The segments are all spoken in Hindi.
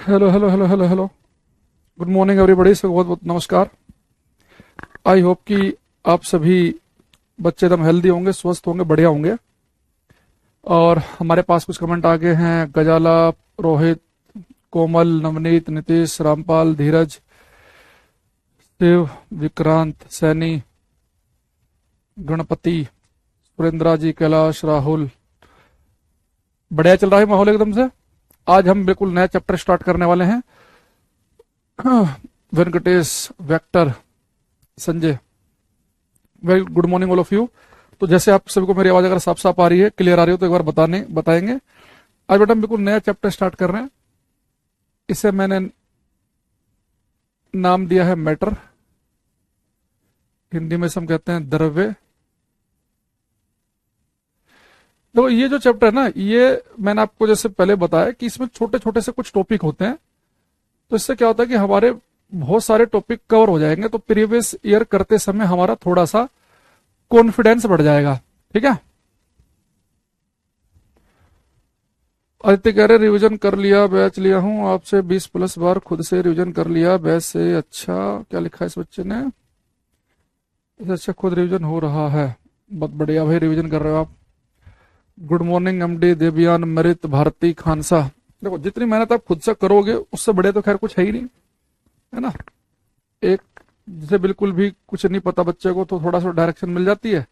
Hello hello hello hello hello. Good morning everybody से बहुत बहुत नमस्कार। आई होप कि आप सभी बच्चे एकदम हेल्दी होंगे, स्वस्थ होंगे, बढ़िया होंगे। और हमारे पास कुछ कमेंट आ गए हैं। गजाला, रोहित, कोमल, नवनीत, नीतीश, रामपाल, धीरज, शिव, विक्रांत, सैनी, गणपति, सुरेंद्रा जी, कैलाश, राहुल। बढ़िया चल रहा है माहौल एकदम से। आज हम बिल्कुल नया चैप्टर स्टार्ट करने वाले हैं। Venkatesh, vector, Sanjay, very good morning all of you. तो जैसे आप सभी को मेरी आवाज अगर साफ साफ आ रही है, क्लियर आ रही हो, तो एक बार बताएंगे। आज बेटा हम बिल्कुल नया चैप्टर स्टार्ट कर रहे हैं। इसे मैंने नाम दिया है मैटर। हिंदी में इसे हम कहते हैं द्रव्य। तो ये जो चैप्टर है ना, ये मैंने आपको जैसे पहले बताया कि इसमें छोटे छोटे से कुछ टॉपिक होते हैं। तो इससे क्या होता है कि हमारे बहुत सारे टॉपिक कवर हो जाएंगे, तो प्रीवियस ईयर करते समय हमारा थोड़ा सा कॉन्फिडेंस बढ़ जाएगा। ठीक है। आदित्य कह रहे रिवीजन कर लिया, बैच लिया हूं आपसे 20+ बार, खुद से रिवीजन कर लिया बैच से। अच्छा, क्या लिखा है इस बच्चे ने? इससे अच्छा खुद रिवीजन हो रहा है। बहुत बढ़िया भाई, रिवीजन कर रहे हो आप। गुड मॉर्निंग एमडी, देवियान, मृत, भारती, खानसा। देखो, जितनी मेहनत आप खुद से करोगे उससे बड़े तो खैर कुछ है ही नहीं, है ना। एक जिसे बिल्कुल भी कुछ नहीं पता बच्चे को, तो थोड़ा सा डायरेक्शन मिल जाती है,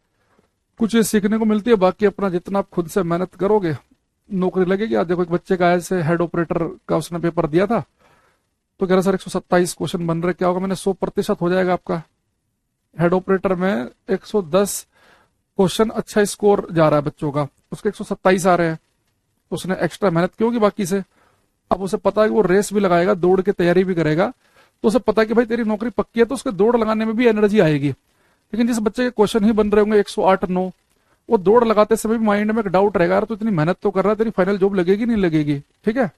कुछ चीज सीखने को मिलती है। बाकी अपना जितना आप खुद से मेहनत करोगे नौकरी लगेगी। आज देखो, एक बच्चे का ऐसे हेड ऑपरेटर का उसने पेपर दिया था, तो कह रहा सर 127 क्वेश्चन बन रहे, क्या होगा? मैंने 100% हो जाएगा आपका। हेड ऑपरेटर में 110 क्वेश्चन अच्छा स्कोर जा रहा है बच्चों का, उसके 127 आ रहे हैं। तो उसने एक्स्ट्रा मेहनत की होगी बाकी से। अब उसे पता है कि वो रेस भी लगाएगा, दौड़ की तैयारी भी करेगा, तो उसे पता है कि भाई तेरी नौकरी पक्की है, तो उसके दौड़ लगाने में भी एनर्जी आएगी। लेकिन जिस बच्चे के क्वेश्चन ही बन रहे होंगे 108-9, वो दौड़ लगाते समय भी माइंड में एक डाउट रहेगा, यार तो इतनी मेहनत तो कर रहा है, तेरी फाइनल जॉब लगेगी नहीं लगेगी। ठीक है।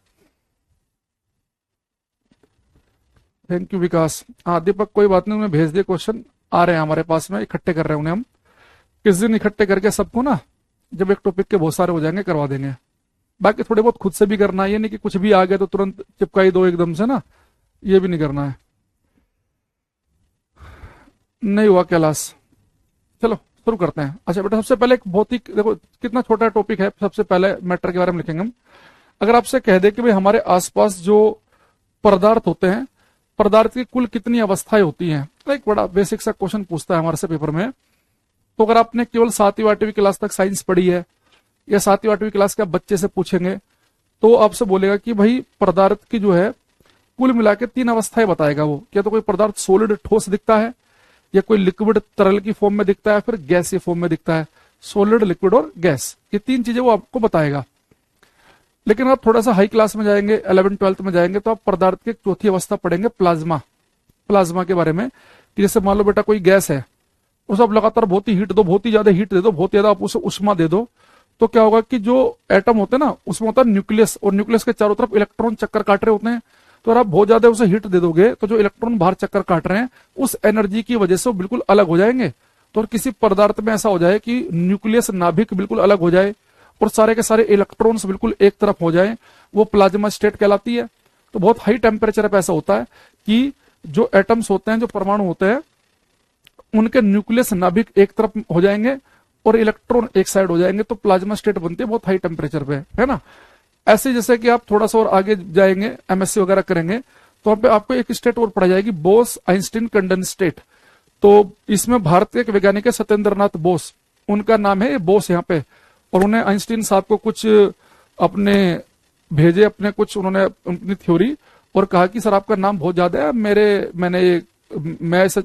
थैंक यू विकास। हाँ दीपक, कोई बात नहीं, उन्हें भेज दिए क्वेश्चन, आ रहे हैं हमारे पास में, इकट्ठे कर रहे हैं उन्हें हम। किस दिन इकट्ठे करके सबको ना, जब एक टॉपिक के बहुत सारे हो जाएंगे करवा देंगे। बाकी थोड़े बहुत खुद से भी करना है, ये नहीं कि कुछ भी आ गया तो तुरंत चिपका ही दो एकदम से ना, ये भी नहीं करना है। नहीं हुआ कैलाश। चलो शुरू करते हैं। अच्छा बेटा, सबसे पहले एक बहुत ही, देखो कितना छोटा टॉपिक है। सबसे पहले मैटर के बारे में लिखेंगे हम। अगर आपसे कह दे कि भाई हमारे आसपास जो पदार्थ होते हैं, पदार्थ की कुल कितनी अवस्थाएं होती हैं, तो एक बड़ा बेसिक सा क्वेश्चन पूछता है हमारे से पेपर में। तो अगर आपने केवल 7वीं 8वीं क्लास तक साइंस पढ़ी है, या 7वीं 8वीं क्लास के आप बच्चे से पूछेंगे, तो आपसे बोलेगा कि भाई पदार्थ की जो है कुल मिला के 3 अवस्थाएं बताएगा वो। क्या तो कोई पदार्थ सॉलिड ठोस दिखता है, या कोई लिक्विड तरल की फॉर्म में दिखता है, फिर गैसीय फॉर्म में दिखता है। सॉलिड, लिक्विड और गैस, ये 3 चीजें वो आपको बताएगा। लेकिन आप थोड़ा सा हाई क्लास में जाएंगे, 11th 12th में जाएंगे, तो आप पदार्थ की चौथी अवस्था पढ़ेंगे, प्लाज्मा। प्लाज्मा के बारे में कि जैसे मान लो बेटा कोई गैस है, उसे आप लगातार बहुत ही हीट दो, बहुत ही ज्यादा हीट दे दो, बहुत ज्यादा आप उसे उष्मा दे दो, तो क्या होगा कि जो एटम होते हैं ना, उसमें होता है न्यूक्लियस, और न्यूक्लियस के चारों तरफ इलेक्ट्रॉन चक्कर काट रहे होते हैं। तो अगर आप बहुत ज्यादा उसे हीट दे दोगे, तो जो इलेक्ट्रॉन बाहर चक्कर काट रहे हैं, उस एनर्जी की वजह से वो बिल्कुल अलग हो जाएंगे। तो किसी पदार्थ में ऐसा हो जाए कि न्यूक्लियस, नाभिक बिल्कुल अलग हो जाए, और सारे के सारे इलेक्ट्रॉन्स बिल्कुल एक तरफ हो जाए, वो प्लाज्मा स्टेट कहलाती है। तो बहुत हाई टेम्परेचर पे ऐसा होता है कि जो एटम्स होते हैं, जो परमाणु होते हैं, उनके न्यूक्लियस, नाभिक एक तरफ हो जाएंगे और इलेक्ट्रॉन एक साइड हो जाएंगे, तो प्लाज्मा स्टेट बनती है बहुत हाई टेम्परेचर पे, है ना। ऐसे जैसे कि आप थोड़ा सा और आगे जाएंगे, एमएससी वगैरह करेंगे, तो वहां पे आपको एक स्टेट और पढ़ाई जाएगी, बोस आइंस्टीन कंडेंस स्टेट। तो इसमें भारत के एक वैज्ञानिक है सत्येंद्रनाथ बोस, उनका नाम है बोस यहाँ पे। और उन्हें आइंस्टीन साहब को कुछ अपने भेजे, अपने कुछ उन्होंने अपनी थ्योरी, और कहा कि सर आपका नाम बहुत ज्यादा है, मैं इसे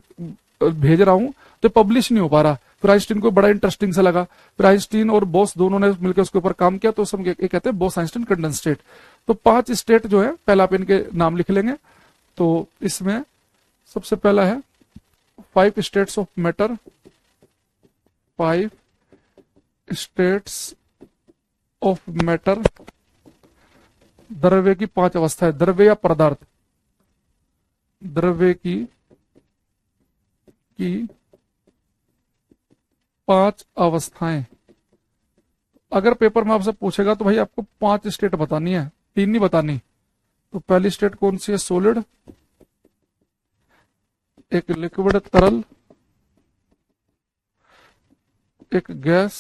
भेज रहा हूं, तो पब्लिश नहीं हो पा रहा। फिर आइंस्टीन को बड़ा इंटरेस्टिंग सा लगा, फिर आइंस्टीन और बोस दोनों ने मिलकर उसके ऊपर काम किया, तो सब ये कहते हैं बोस आइंस्टीन कंडेंस स्टेट। तो 5 स्टेट जो है, पहले आप इनके नाम लिख लेंगे। तो इसमें सबसे पहला है 5 states of matter, 5 states of matter. द्रव्य की 5 अवस्था है, द्रव्य या पदार्थ, द्रव्य की 5 अवस्थाएं। अगर पेपर में आपसे पूछेगा तो भाई आपको 5 स्टेट बतानी है, 3 नहीं बतानी, तो पहली स्टेट कौन सी है? सॉलिड, एक लिक्विड तरल, एक गैस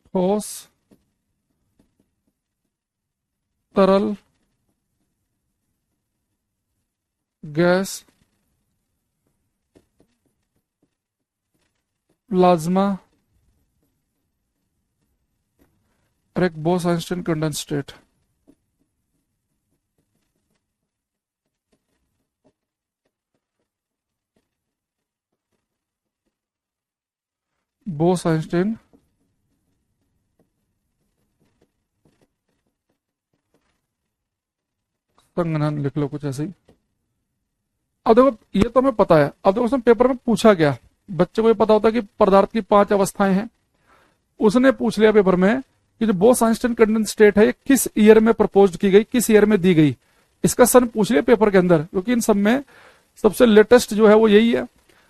ठोस तरल गैस प्लाज्मा और एक बोस-आइंस्टाइन कंडेंस स्टेट। बोस-आइंस्टाइन संघनन लिख लो कुछ ऐसे ही। अब देखो ये तो हमें पता है। अब देखो उसमें पेपर में पूछा गया, बच्चे को ये पता होता है कि पदार्थ की 5 अवस्थाएं हैं। उसने पूछ लिया पेपर में कि जो बोस-आइंस्टाइन कंडेंस स्टेट है ये किस ईयर में प्रपोज की गई, किस ईयर में दी गई। इसका सन पूछ लिया पेपर के अंदर, क्योंकि इन सब में सबसे लेटेस्ट जो है वो यही है।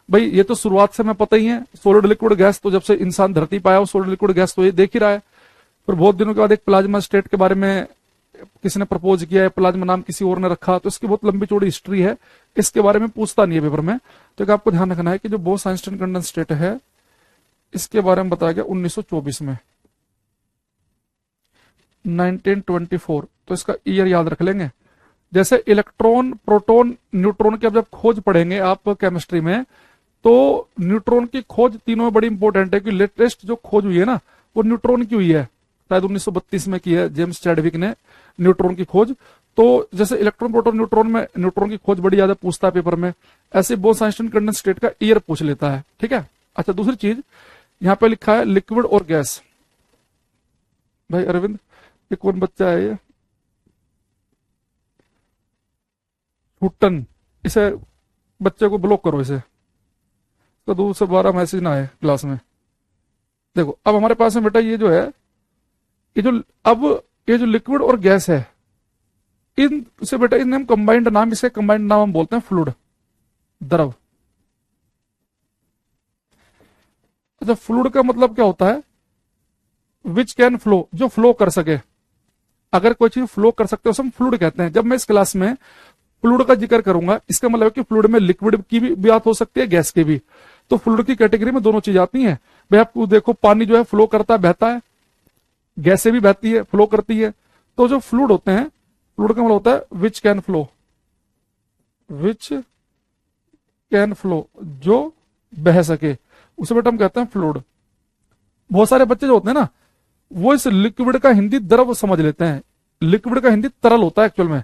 भाई ये तो शुरुआत से हमें पता ही है, सॉलिड लिक्विड गैस तो जब से इंसान धरती पाया हो सॉलिड लिक्विड गैस तो ये देख ही रहा है। फिर बहुत दिनों के बाद एक प्लाज्मा स्टेट के बारे में किसी ने प्रपोज किया है, प्लाज्मा नाम किसी और ने रखा, तो इसकी बहुत लंबी चौड़ी हिस्ट्री है, इसके बारे में पूछता नहीं है पेपर में। तो एक आपको ध्यान रखना है कि जो बोस-आइंस्टाइन कंडेंस स्टेट है इसके बारे में बताया गया 1924 में, 1924। तो इसका ईयर याद रख लेंगे। जैसे इलेक्ट्रॉन, प्रोटॉन, न्यूट्रॉन की अब जब खोज पढ़ेंगे आप केमिस्ट्री में, तो न्यूट्रॉन की खोज तीनों में बड़ी इंपॉर्टेंट है कि लेटेस्ट जो खोज हुई है ना वो न्यूट्रॉन की हुई है, शायद 1932 में की है जेम्स चैडविक ने न्यूट्रॉन की खोज। तो जैसे इलेक्ट्रॉन, प्रोटॉन, न्यूट्रॉन में न्यूट्रॉन की खोज बड़ी ज्यादा पूछता है पेपर में, ऐसे बोस-आइंस्टाइन कंडेंस स्टेट का ईयर पूछ लेता है। ठीक है। अच्छा दूसरी चीज यहां पे लिखा है लिक्विड और गैस। भाई अरविंद ये कौन बच्चा है? ये हुट्टन, इसे बच्चे को ब्लॉक करो, इसे तो दूर से 12 मैसेज ना आए क्लास में। देखो अब हमारे पास में बेटा ये जो है, ये जो अब ये जो लिक्विड और गैस है, इन से बेटा इन हम कंबाइंड नाम, इसके कंबाइंड नाम हम बोलते हैं फ्लूइड, द्रव। अच्छा फ्लूइड का मतलब क्या होता है? विच कैन फ्लो, जो फ्लो कर सके। अगर कोई चीज फ्लो कर सकते हो उसे हम फ्लूइड कहते हैं। जब मैं इस क्लास में फ्लूइड का जिक्र करूंगा इसका मतलब है कि फ्लूइड में लिक्विड की भी बात हो सकती है, गैस की भी। तो फ्लूइड की कैटेगरी में दोनों चीज आती हैं। भाई आपको देखो पानी जो है फ्लो करता है, बहता है, गैस से भी बहती है, फ्लो करती है। तो जो फ्लूइड होते हैं, फ्लूइड का मतलब होता है which can flow, which can flow, जो बह सके, उसे बेटा हम कहते हैं फ्लूइड। बहुत सारे बच्चे जो होते हैं ना वो इस लिक्विड का हिंदी द्रव समझ लेते हैं। लिक्विड का हिंदी तरल होता है एक्चुअल में,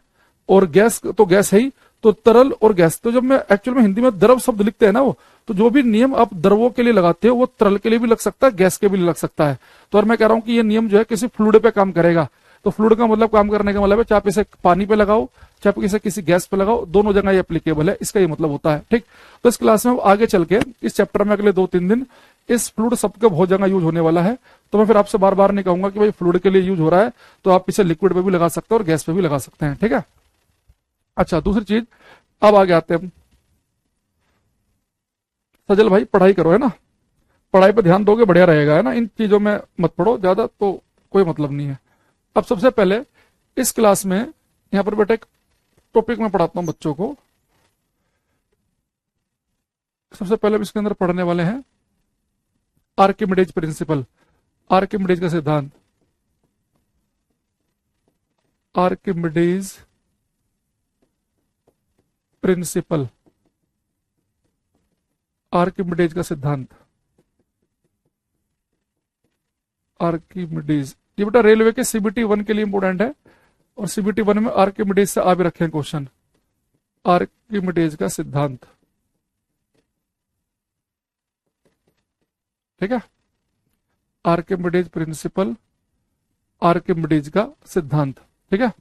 और गैस तो गैस है ही, तो तरल और गैस। तो जब मैं एक्चुअल में हिंदी में द्रव शब्द लिखते हैं ना वो, तो जो भी नियम आप द्रवों के लिए लगाते हो वो तरल के लिए भी लग सकता है, गैस के भी लग सकता है। तो और मैं कह रहा हूं कि ये नियम जो है किसी फ्लूइड पे काम करेगा। तो फ्लूइड का मतलब काम करने का मतलब है चाहे आप इसे पानी पे लगाओ चाहे इसे किसी गैस पे लगाओ, दोनों जगह ये एप्लीकेबल है, इसका ये मतलब होता है। ठीक। तो इस क्लास में आगे चल के इस चैप्टर में अगले 2-3 दिन इस फ्लूइड शब्द का बहुत जगह यूज होने वाला है। तो मैं फिर आपसे बार बार नहीं कहूंगा कि भाई फ्लूइड के लिए यूज हो रहा है तो आप इसे लिक्विड पे भी लगा सकते हो और गैस पे भी लगा सकते हैं। ठीक है। अच्छा दूसरी चीज, अब आगे आते हैं हम। सजल भाई पढ़ाई करो, है ना, पढ़ाई पे ध्यान दोगे बढ़िया रहेगा, है ना। इन चीजों में मत पढ़ो ज्यादा, तो कोई मतलब नहीं है। अब सबसे पहले इस क्लास में यहां पर बेटा एक टॉपिक में पढ़ाता हूं बच्चों को। सबसे पहले इसके अंदर पढ़ने वाले हैं आर्किमिडीज प्रिंसिपल, आर्किमिडीज का सिद्धांत, आर्किमिडीज प्रिंसिपल, आर्किमिडीज का सिद्धांत, आर्किमिडीज। ये बेटा रेलवे के सीबीटी 1 के लिए इंपोर्टेंट है, और सीबीटी 1 में आर्किमिडीज से आ भी रखे हैं क्वेश्चन। आर्किमिडीज का सिद्धांत, ठीक है, आर्किमिडीज प्रिंसिपल, आर्किमिडीज का सिद्धांत, ठीक है।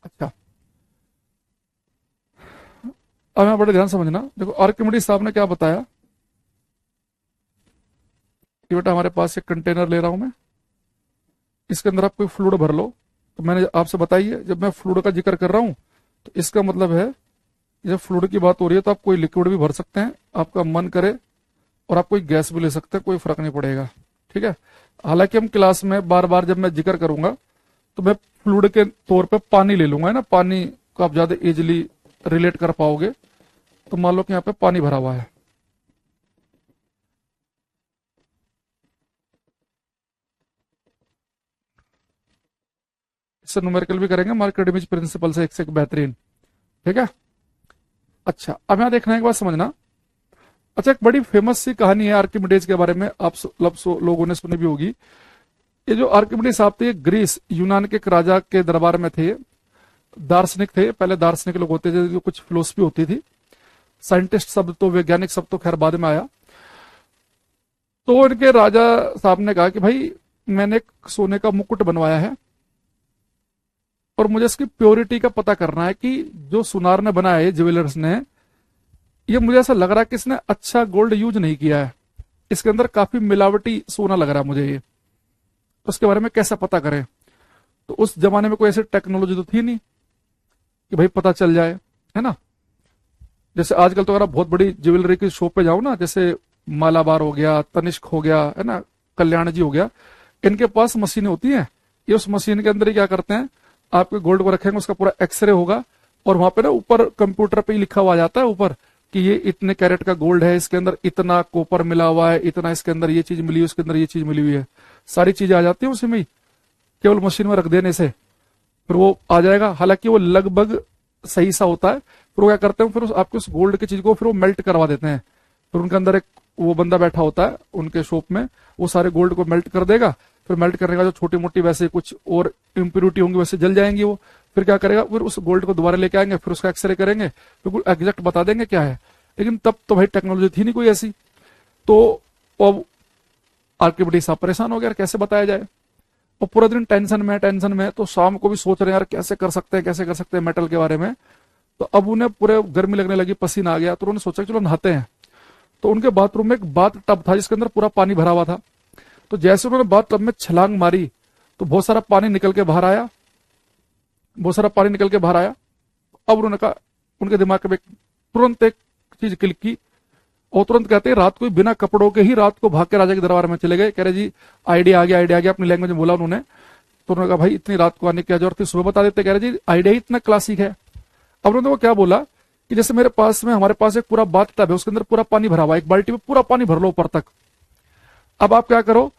अच्छा अब मैं बड़े ध्यान समझना, देखो आर्किमिडीज साहब ने क्या बताया कि बेटा हमारे पास एक कंटेनर ले रहा हूं मैं, इसके अंदर आप कोई फ्लूइड भर लो। तो मैंने आपसे बताई है जब मैं फ्लूइड का जिक्र कर रहा हूं तो इसका मतलब है जब फ्लूइड की बात हो रही है तो आप कोई लिक्विड भी भर सकते हैं, आपका मन करे, और आप कोई गैस भी ले सकते हैं, कोई फर्क नहीं पड़ेगा। ठीक है। हालांकि हम क्लास में बार बार जब मैं जिक्र करूंगा तो मैं फ्लूइड के तौर पे पानी ले लूंगा, है ना, पानी को आप ज्यादा इजिली रिलेट कर पाओगे। तो मान लो कि यहाँ पे पानी भरा हुआ है, इससे न्यूमेरिकल भी करेंगे मार्केट इमेज प्रिंसिपल से एक बेहतरीन। ठीक है। अच्छा, अब यहां देखना एक बात समझना। अच्छा, एक बड़ी फेमस सी कहानी है आर्किमिडीज के बारे में, आप लोगों ने सुनी भी होगी। ये जो आर्किमिडीज साहब थे, ग्रीस यूनान के एक राजा के दरबार में थे, दार्शनिक थे। पहले दार्शनिक लोग होते थे, जो कुछ फिलोसफी होती थी। साइंटिस्ट शब्द तो, वैज्ञानिक शब्द तो खैर बाद में आया। तो इनके राजा साहब ने कहा कि भाई मैंने एक सोने का मुकुट बनवाया है और मुझे इसकी प्योरिटी का पता करना है कि जो सुनार ने बनाया है, ज्वेलर्स ने, ये मुझे ऐसा लग रहा है कि इसने अच्छा गोल्ड यूज नहीं किया है, इसके अंदर काफी मिलावटी सोना लग रहा है मुझे ये। तो उसके बारे में कैसे पता करें? तो उस जमाने में कोई ऐसी टेक्नोलॉजी तो थी नहीं कि भाई पता चल जाए, है ना। जैसे आजकल तो अगर आप बहुत बड़ी ज्वेलरी की शॉप पे जाओ ना, जैसे मालाबार हो गया, तनिष्क हो गया, है ना, कल्याण जी हो गया, इनके पास मशीनें होती हैं। ये उस मशीन के अंदर ही क्या करते हैं, आपके गोल्ड को रखेंगे, उसका पूरा एक्सरे होगा और वहां पे ना ऊपर कंप्यूटर पे ही लिखा हुआ जाता है ऊपर कि ये इतने कैरेट का गोल्ड है, इसके अंदर इतना कॉपर मिला हुआ है, इतना इसके अंदर ये चीज मिली हुई है, उसके अंदर ये चीज मिली हुई है, सारी चीजें आ जाती है उसी में ही, केवल मशीन में रख देने से फिर वो आ जाएगा। हालांकि वो लगभग सही सा होता है। फिर वो क्या करते हैं, फिर आपके उस गोल्ड की चीज को फिर वो मेल्ट करवा देते हैं। फिर उनके अंदर एक वो बंदा बैठा होता है उनके शॉप में, वो सारे गोल्ड को मेल्ट कर देगा। फिर मेल्ट करने का जो छोटी मोटी वैसे कुछ और इम्प्योरिटी होंगी वैसे जल जाएंगी वो। फिर क्या करेगा, फिर उस गोल्ड को दोबारा लेके आएंगे, फिर उसका एक्सरे करेंगे, बिल्कुल एग्जैक्ट बता देंगे क्या है। लेकिन तब तो भाई टेक्नोलॉजी थी नहीं कोई ऐसी। तो अब आर्किमिडीज साहब परेशान हो गया, कैसे बताया जाए। और पूरा दिन टेंशन में, तो शाम को भी सोच रहे हैं यार कैसे कर सकते हैं, कैसे कर सकते हैं मेटल के बारे में। तो अब उन्हें पूरे गर्मी लगने लगी, पसीना आ गया, तो उन्होंने सोचा चलो नहाते हैं। तो उनके बाथरूम में एक बाथ टब था जिसके अंदर पूरा पानी भरा हुआ था। तो जैसे उन्होंने बाथ टब में छलांग मारी तो बहुत सारा पानी निकल के बाहर आया, बहुत सारा पानी निकल के बाहर आया। अब उन्होंने कहा, उनके दिमाग में तुरंत एक चीज क्लिक की और तुरंत कहते हैं रात को बिना कपड़ों के ही रात को भाग के राजा के दरबार में चले गए। कह रहे जी आइडिया आ गया, आइडिया आ गया, अपनी लैंग्वेज में बोला उन्होंने। तो उन्होंने कहा भाई इतनी रात को आने की क्या जरूरत थी, सुबह बता देते। कह रहे जी आइडिया ही इतना क्लासिक है। अब उन्होंने वो क्या बोला कि जैसे मेरे पास में, हमारे पास एक पूरा बाथ टब है, उसके अंदर पूरा पानी भरा हुआ है, एक बाल्टी में पूरा पानी भर लो ऊपर तक। अब आप क्या करो,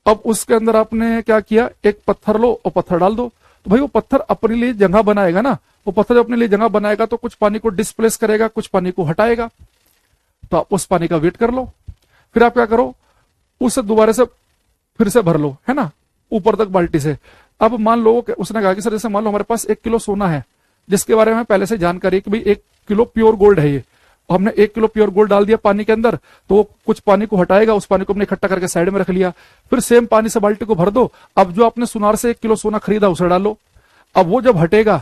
अब उसके अंदर आपने क्या किया, एक पत्थर लो और पत्थर डाल दो। तो भाई वो पत्थर अपने लिए जगह बनाएगा ना, वो पत्थर अपने लिए जगह बनाएगा तो कुछ पानी को डिस्प्लेस करेगा, कुछ पानी को हटाएगा। तो आप उस पानी का वेट कर लो, फिर आप क्या करो, उसे दोबारा से फिर से भर लो, है ना, ऊपर तक बाल्टी से। अब मान लो, उसने कहा कि सर जैसे मान लो हमारे पास 1 किलो सोना है, जिसके बारे में पहले से जानकारी है कि भाई 1 किलो प्योर गोल्ड है ये, हमने 1 किलो प्योर गोल्ड डाल दिया पानी के अंदर, तो वो कुछ पानी को हटाएगा, उस पानी को हमने इकट्ठा करके साइड में रख लिया। फिर सेम पानी से बाल्टी को भर दो। अब जो आपने सुनार से 1 किलो सोना खरीदा उसे डालो। अब वो जब हटेगा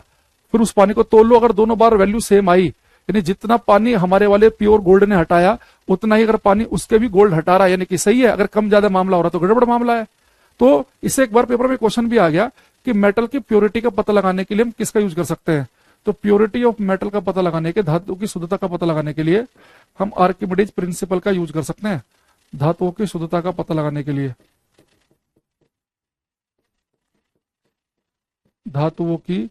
फिर उस पानी को तोल लो, अगर दोनों बार वैल्यू सेम आई, यानी जितना पानी हमारे वाले प्योर गोल्ड ने हटाया उतना ही अगर पानी उसके भी गोल्ड हटा रहा है, यानी कि सही है। अगर कम ज्यादा मामला हो रहा तो गड़बड़ मामला है। तो इससे एक बार पेपर में क्वेश्चन भी आ गया कि मेटल की प्योरिटी का पता लगाने के लिए हम किसका यूज कर सकते हैं। तो प्योरिटी ऑफ मेटल का पता लगाने के, धातु की शुद्धता का पता लगाने के लिए हम आर्किमिडीज प्रिंसिपल का यूज कर सकते हैं, धातुओं की शुद्धता का पता लगाने के लिए। धातुओं की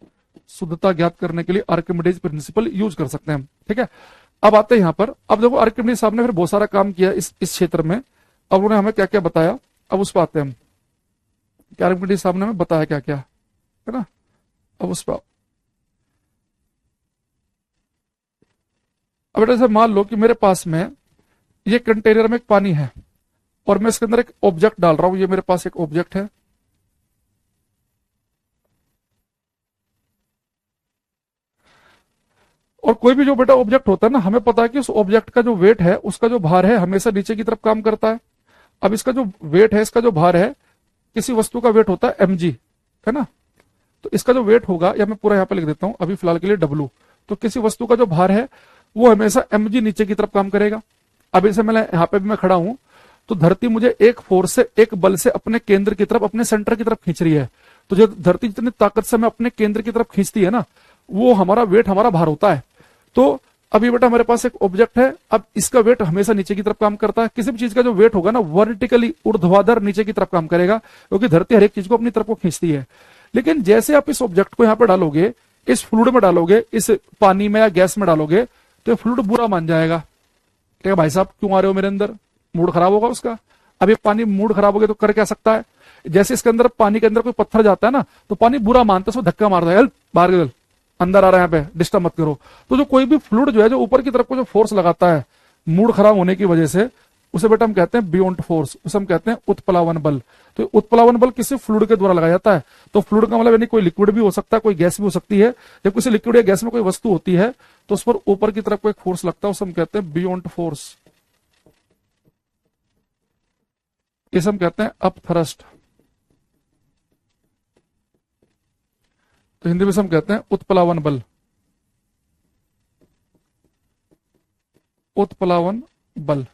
शुद्धता ज्ञात करने के लिए आर्किमिडीज प्रिंसिपल यूज कर सकते हैं। ठीक है। अब आते हैं यहां पर। अब देखो आर्किमिडीज साहब ने फिर बहुत सारा काम किया इस क्षेत्र में। अब उन्होंने हमें क्या क्या बताया, अब उस पर आते हैं हम। आर्किमिडीज साहब ने हमें बताया क्या क्या, है ना। अब उस पर अब जैसे मान लो कि मेरे पास में ये कंटेनर में एक पानी है और मैं इसके अंदर एक ऑब्जेक्ट डाल रहा हूं। ये मेरे पास एक ऑब्जेक्ट है, और कोई भी जो बेटा ऑब्जेक्ट होता है ना, हमें पता है कि उस ऑब्जेक्ट का जो वेट है, उसका जो भार है, हमेशा नीचे की तरफ काम करता है। अब इसका जो वेट है, इसका जो भार है, किसी वस्तु का वेट होता है mg, है ना। तो इसका जो वेट होगा, या मैं पूरा यहां पर लिख देता हूं अभी फिलहाल के लिए w। तो किसी वस्तु का जो भार है वो हमेशा mg नीचे की तरफ काम करेगा। अब इसे मैं यहां पे भी मैं खड़ा हूं, तो धरती मुझे एक फोर्स से, एक बल से अपने केंद्र की तरफ, अपने सेंटर की तरफ खींच रही है। तो जो धरती जितनी ताकत से हमें अपने केंद्र की तरफ खींचती है ना, वो हमारा वेट, हमारा भार होता है। तो अभी बेटा हमारे पास एक ऑब्जेक्ट है, अब इसका वेट हमेशा नीचे की तरफ काम करता है। किसी भी चीज का जो वेट होगा ना, वर्टिकली ऊर्ध्वाधर नीचे की तरफ काम करेगा, क्योंकि धरती हर एक चीज को अपनी तरफ को खींचती है। लेकिन जैसे आप इस ऑब्जेक्ट को यहां पे डालोगे, इस फ्लूइड में डालोगे, इस पानी में या गैस में डालोगे, तो ये फ्लूइड बुरा मान जाएगा। ठीक है भाई साहब, क्यों आ रहे हो मेरे अंदर, मूड खराब होगा उसका। अब ये पानी मूड खराब हो गया तो कर क्या सकता है, जैसे इसके अंदर पानी के अंदर कोई पत्थर जाता है ना, तो पानी बुरा मानता है, उसको धक्का मारता है, बाहर निकल, अंदर आ रहा है, यहाँ पे डिस्टर्ब मत करो। तो जो कोई भी फ्लूइड जो है, जो ऊपर की तरफ को जो फोर्स लगाता है मूड खराब होने की वजह से, उसे बेटा हम कहते हैं बियॉन्ड फोर्स, उसे हम कहते हैं उत्प्लावन बल। तो उत्प्लावन बल किसी फ्लूइड के द्वारा लगाया जाता है। तो फ्लूइड का मतलब यानी कोई लिक्विड भी हो सकता है, कोई गैस भी हो सकती है। जब किसी लिक्विड या गैस में कोई वस्तु होती है तो उस पर ऊपर की तरफ को एक फोर्स लगता है, उसे हम कहते हैं बियॉन्ड फोर्स, इसे हम कहते हैं अपथ्रस्ट। तो हिंदी में हम कहते हैं उत्प्लावन बल, उत्प्लावन बल।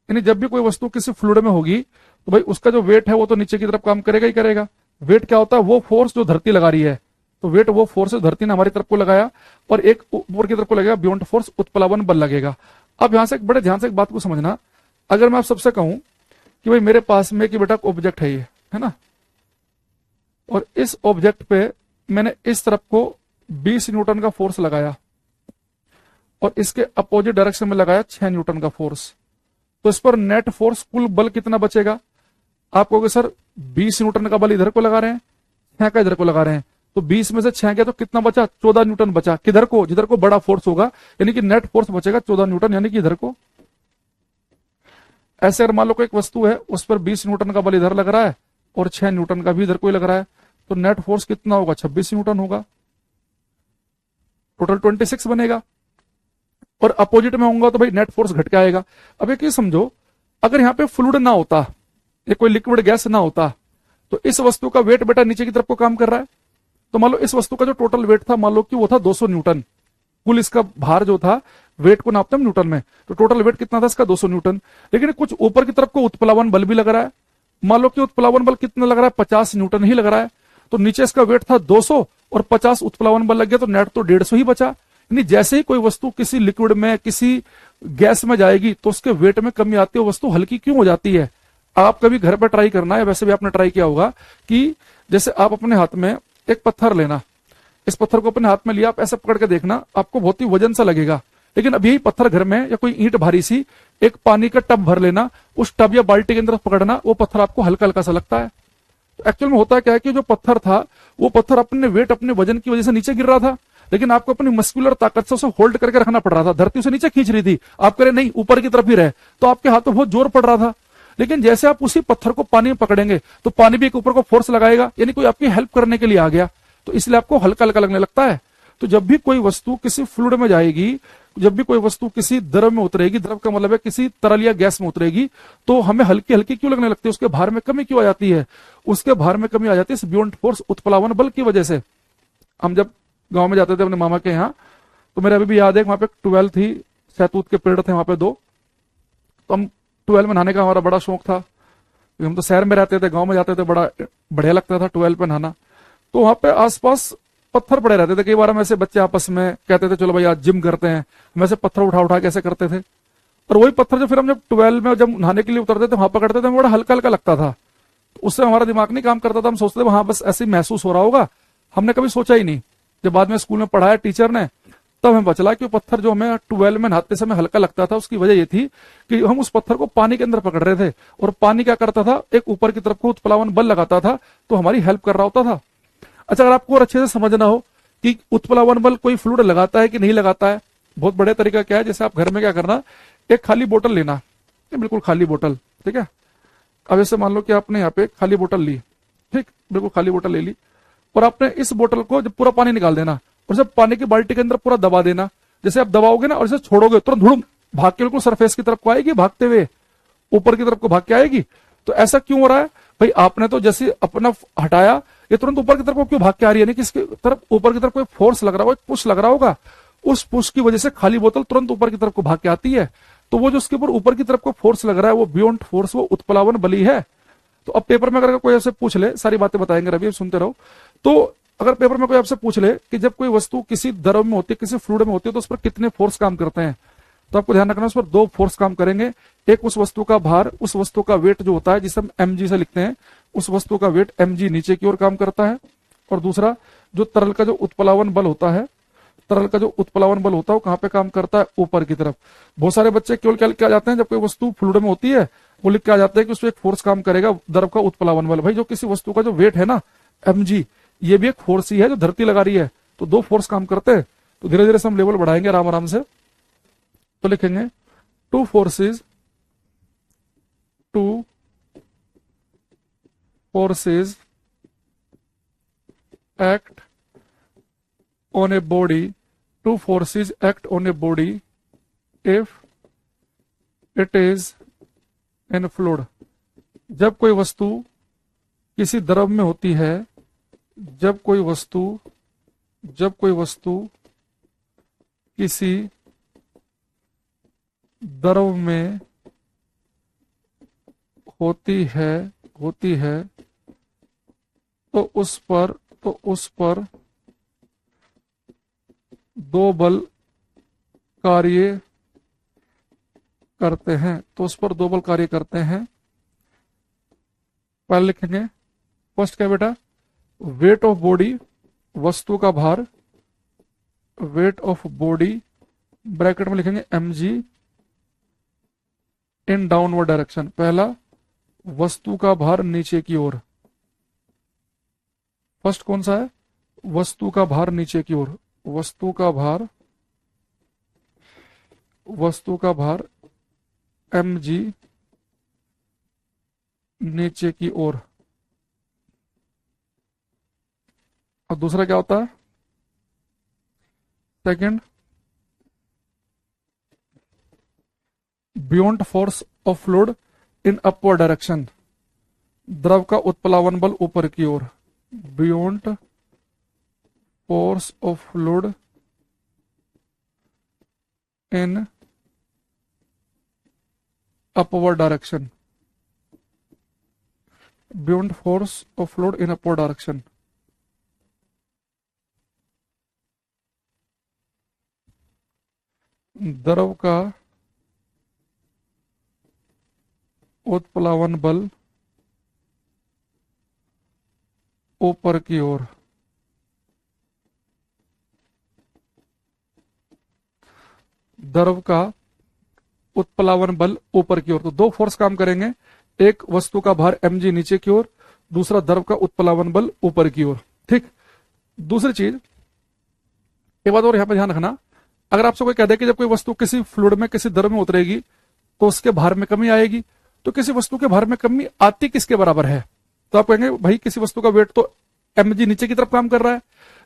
यानी जब भी कोई वस्तु किसी फ्लूइड में होगी तो भाई उसका जो वेट है वो तो नीचे की तरफ काम करेगा ही करेगा। वेट क्या होता है, वो फोर्स जो धरती लगा रही है, तो वेट वो फोर्स धरती ने हमारी तरफ को लगाया, और एक ऊपर की तरफ को लगेगा बियॉन्ड फोर्स, उत्प्लावन बल लगेगा। अब यहां से बड़े ध्यान से एक बात को समझना, अगर मैं आप सबसे कहूं कि भाई मेरे पास में कि बेटा ऑब्जेक्ट है, ये है ना, और इस ऑब्जेक्ट पे मैंने इस तरफ को 20 न्यूटन का फोर्स लगाया और इसके अपोजिट डायरेक्शन में लगाया 6 न्यूटन का फोर्स, तो इस पर नेट फोर्स कुल बल कितना बचेगा। आप कहोगे सर 20 न्यूटन का बल इधर को लगा रहे हैं, 6 का इधर को लगा रहे हैं, तो 20 में से 6 गया तो कितना बचा, 14 न्यूटन बचा। किधर को, जिधर को बड़ा फोर्स होगा, यानी कि नेट फोर्स बचेगा 14 न्यूटन, यानी कि इधर को। ऐसे अगर मान लो कोई एक वस्तु है, उस पर 20 न्यूटन का बल इधर लग रहा है और 6 न्यूटन का भी इधर को ही लग रहा है, तो नेट फोर्स कितना होगा, 26 न्यूटन होगा, टोटल 26 बनेगा। और अपोजिट में होगा तो भाई नेट फोर्स घट के आएगा। अब एक समझो, अगर यहाँ पे फ्लूइड ना होता, ये कोई लिक्विड गैस ना होता, तो इस वस्तु का वेट बेटा नीचे की तरफ को काम कर रहा है। तो मान लो इस वस्तु का जो टोटल वेट था, मान लो कि वो था 200 न्यूटन, कुल इसका भार जो था, वेट को नापते हम न्यूटन में, तो टोटल वेट कितना था इसका, 200 न्यूटन। लेकिन कुछ ऊपर की तरफ को उत्प्लावन बल भी लग रहा है, मान लो कि उत्प्लावन बल कितना लग रहा है, 50 न्यूटन ही लग रहा है। तो नीचे इसका वेट था 200 और 50 उत्प्लावन बल लग गया, तो नेट तो 150 ही बचा। यानी जैसे ही कोई वस्तु किसी लिक्विड में, किसी गैस में जाएगी तो उसके वेट में कमी आती है, वस्तु हल्की क्यों हो जाती है। आप कभी घर पर ट्राई करना है, वैसे भी आपने ट्राई किया होगा, कि जैसे आप अपने हाथ में एक पत्थर लेना, इस पत्थर को अपने हाथ में लिया, आप ऐसे पकड़ के देखना, आपको बहुत ही वजन सा लगेगा। लेकिन अब यही पत्थर घर में या कोई ईंट भारी सी, एक पानी का टब भर लेना, उस टब या बाल्टी के अंदर पकड़ना, वो पत्थर आपको हल्का हल्का सा लगता है। तो एक्चुअल में होता क्या है कि जो पत्थर था, वो पत्थर अपने वेट, अपने वजन की वजह से नीचे गिर रहा था, लेकिन आपको अपनी मस्कुलर ताकत से उसे होल्ड करके रखना पड़ रहा था। धरती उसे नीचे खींच रही थी, आप करें नहीं ऊपर की तरफ ही रहे, तो आपके हाथों बहुत जोर पड़ रहा था। लेकिन जैसे आप उसी पत्थर को पानी में पकड़ेंगे तो पानी भी एक ऊपर को फोर्स लगाएगा, यानी कोई आपकी हेल्प करने के लिए आ गया, तो इसलिए आपको हल्का हल्का लगने लगता है। तो जब भी कोई वस्तु किसी फ्लूइड में जाएगी, जब भी कोई वस्तु किसी द्रव में उतरेगी, द्रव का मतलब है किसी तरल या गैस में उतरेगी, तो हमें हल्की हल्की क्यों लगने लगती है, उसके भार में कमी क्यों आ जाती है, उसके भार में कमी आ जाती है बियॉन्ड फोर्स, उत्प्लावन बल की वजह से। हम जब गांव में जाते थे अपने मामा के यहाँ, तो मेरे अभी भी याद है, वहां पे 12 थी, सहतूत के पेड़ थे वहां पे 2, तो हम 12 में नहाने का हमारा बड़ा शौक था। हम तो शहर में रहते थे, गांव में जाते थे, बड़ा बढ़िया लगता था 12 पे नहाना। तो वहां पे आसपास पत्थर पड़े रहते थे, कई बार हम ऐसे बच्चे आपस में कहते थे चलो भाई आज जिम करते हैं, हम ऐसे पत्थर उठा उठा के ऐसे करते थे, और वही पत्थर जो फिर हम जब 12 में जब नहाने के लिए उतरते थे वहां पकड़ते थे, बड़ा हल्का हल्का लगता था। तो उससे हमारा दिमाग नहीं काम करता था, हम सोचते थे वहां बस ऐसे ही महसूस हो रहा होगा, हमने कभी सोचा ही नहीं। जब बाद में स्कूल में पढ़ाया टीचर ने, तब हमें पता चला कि पत्थर जो हमें 12 में नहाते समय हल्का लगता था, उसकी वजह ये थी कि हम उस पत्थर को पानी के अंदर पकड़ रहे थे, और पानी क्या करता था, एक ऊपर की तरफ को उत्प्लावन बल लगाता था, तो हमारी हेल्प कर रहा होता था। अच्छा, अगर आपको और अच्छे से समझना हो कि उत्प्लावन बल कोई फ्लूइड लगाता है कि नहीं लगाता है, बहुत बड़े तरीका क्या है, जैसे आप घर में क्या करना, एक खाली बोतल लेना, बिल्कुल खाली बोतल, ठीक है। अब ऐसे मान लो कि आपने यहाँ पे खाली बोतल ली, ठीक, बिल्कुल खाली बोतल ले ली, और आपने इस बोतल को जब पूरा पानी निकाल देना, और जब पानी की बाल्टी के अंदर पूरा दबा देना, जैसे आप दबाओगे ना और इसे छोड़ोगे, तुरंत धुड़ुम भाग के बिल्कुल सरफेस की तरफ को आएगी, भागते हुए ऊपर की तरफ को भाग के आएगी। तो ऐसा क्यों हो रहा है भाई, आपने तो जैसे अपना हटाया, ये तुरंत ऊपर की तरफ को क्यों भाग के आ रही है, यानी कि इसकी तरफ ऊपर की तरफ कोई फोर्स लग रहा होगा, पुश लग रहा होगा, उस पुश की वजह से खाली बोतल तुरंत ऊपर की तरफ को भाग के आती है। तो वो जो उसके ऊपर की तरफ को फोर्स लग रहा है, वो बियॉन्ड फोर्स, वो उत्प्लावन बली है। तो अब पेपर में अगर कोई आपसे पूछ ले, सारी बातें बताएंगे रवि, सुनते रहो। तो अगर पेपर में कोई आपसे पूछ ले कि जब कोई वस्तु किसी द्रव में होती है, किसी फ्लूइड में होती है, तो उस पर कितने फोर्स काम करते हैं, तो आपको ध्यान रखना उस पर 2 फोर्स काम करेंगे। एक उस वस्तु का भार, उस वस्तु का वेट जो होता है, जिसे हम mg से लिखते हैं, उस वस्तु का वेट mg नीचे की ओर काम करता है, और दूसरा जो तरल का जो उत्प्लावन बल होता है, तरल का जो उत्प्लावन बल होता है वो कहां पे काम करता है, ऊपर की तरफ। बहुत सारे बच्चे केवल क्या लिख के आ जाते हैं, जब कोई वस्तु फ्लूइड में होती है वो लिख के आ जाते हैं कि उसमें एक फोर्स काम करेगा, द्रव का उत्प्लावन बल। भाई जो किसी वस्तु का जो वेट है ना mg, ये भी एक फोर्स ही है जो धरती लगा रही है, तो दो फोर्स काम करते हैं। तो धीरे धीरे से हम लेवल बढ़ाएंगे आराम आराम से। तो लिखेंगे two forces act on a body, two forces act on a body if it is in fluid। जब कोई वस्तु किसी द्रव में होती है, जब कोई वस्तु किसी द्रव में होती है तो उस पर दो बल कार्य करते हैं, पहले लिखेंगे फर्स्ट क्या बेटा, वेट ऑफ बॉडी, वस्तु का भार, वेट ऑफ बॉडी ब्रैकेट में लिखेंगे mg इन डाउनवर्ड डायरेक्शन। पहला वस्तु का भार नीचे की ओर, फर्स्ट कौन सा है, वस्तु का भार नीचे की ओर, वस्तु का भार mg नीचे की ओर। और दूसरा क्या होता है, second buoyant force of fluid in upward direction, द्रव का उत्प्लावन बल ऊपर की ओर, buoyant force of fluid in upward direction, buoyant force of fluid in upward direction. द्रव का उत्प्लावन बल ऊपर की ओर, द्रव का उत्प्लावन बल ऊपर की ओर। तो दो फोर्स काम करेंगे, एक वस्तु का भार mg नीचे की ओर, दूसरा द्रव का उत्प्लावन बल ऊपर की ओर। ठीक, दूसरी चीज एक बात और यहां पर ध्यान रखना, अगर आपसे कोई कह दे कि जब कोई वस्तु किसी फ्लूइड में किसी द्रव में उतरेगी तो उसके भार में कमी आएगी, तो किसी वस्तु के भार में कमी आती किसके बराबर है, तो आप कहेंगे भाई किसी वस्तु का वेट तो mg नीचे की तरफ काम कर रहा है,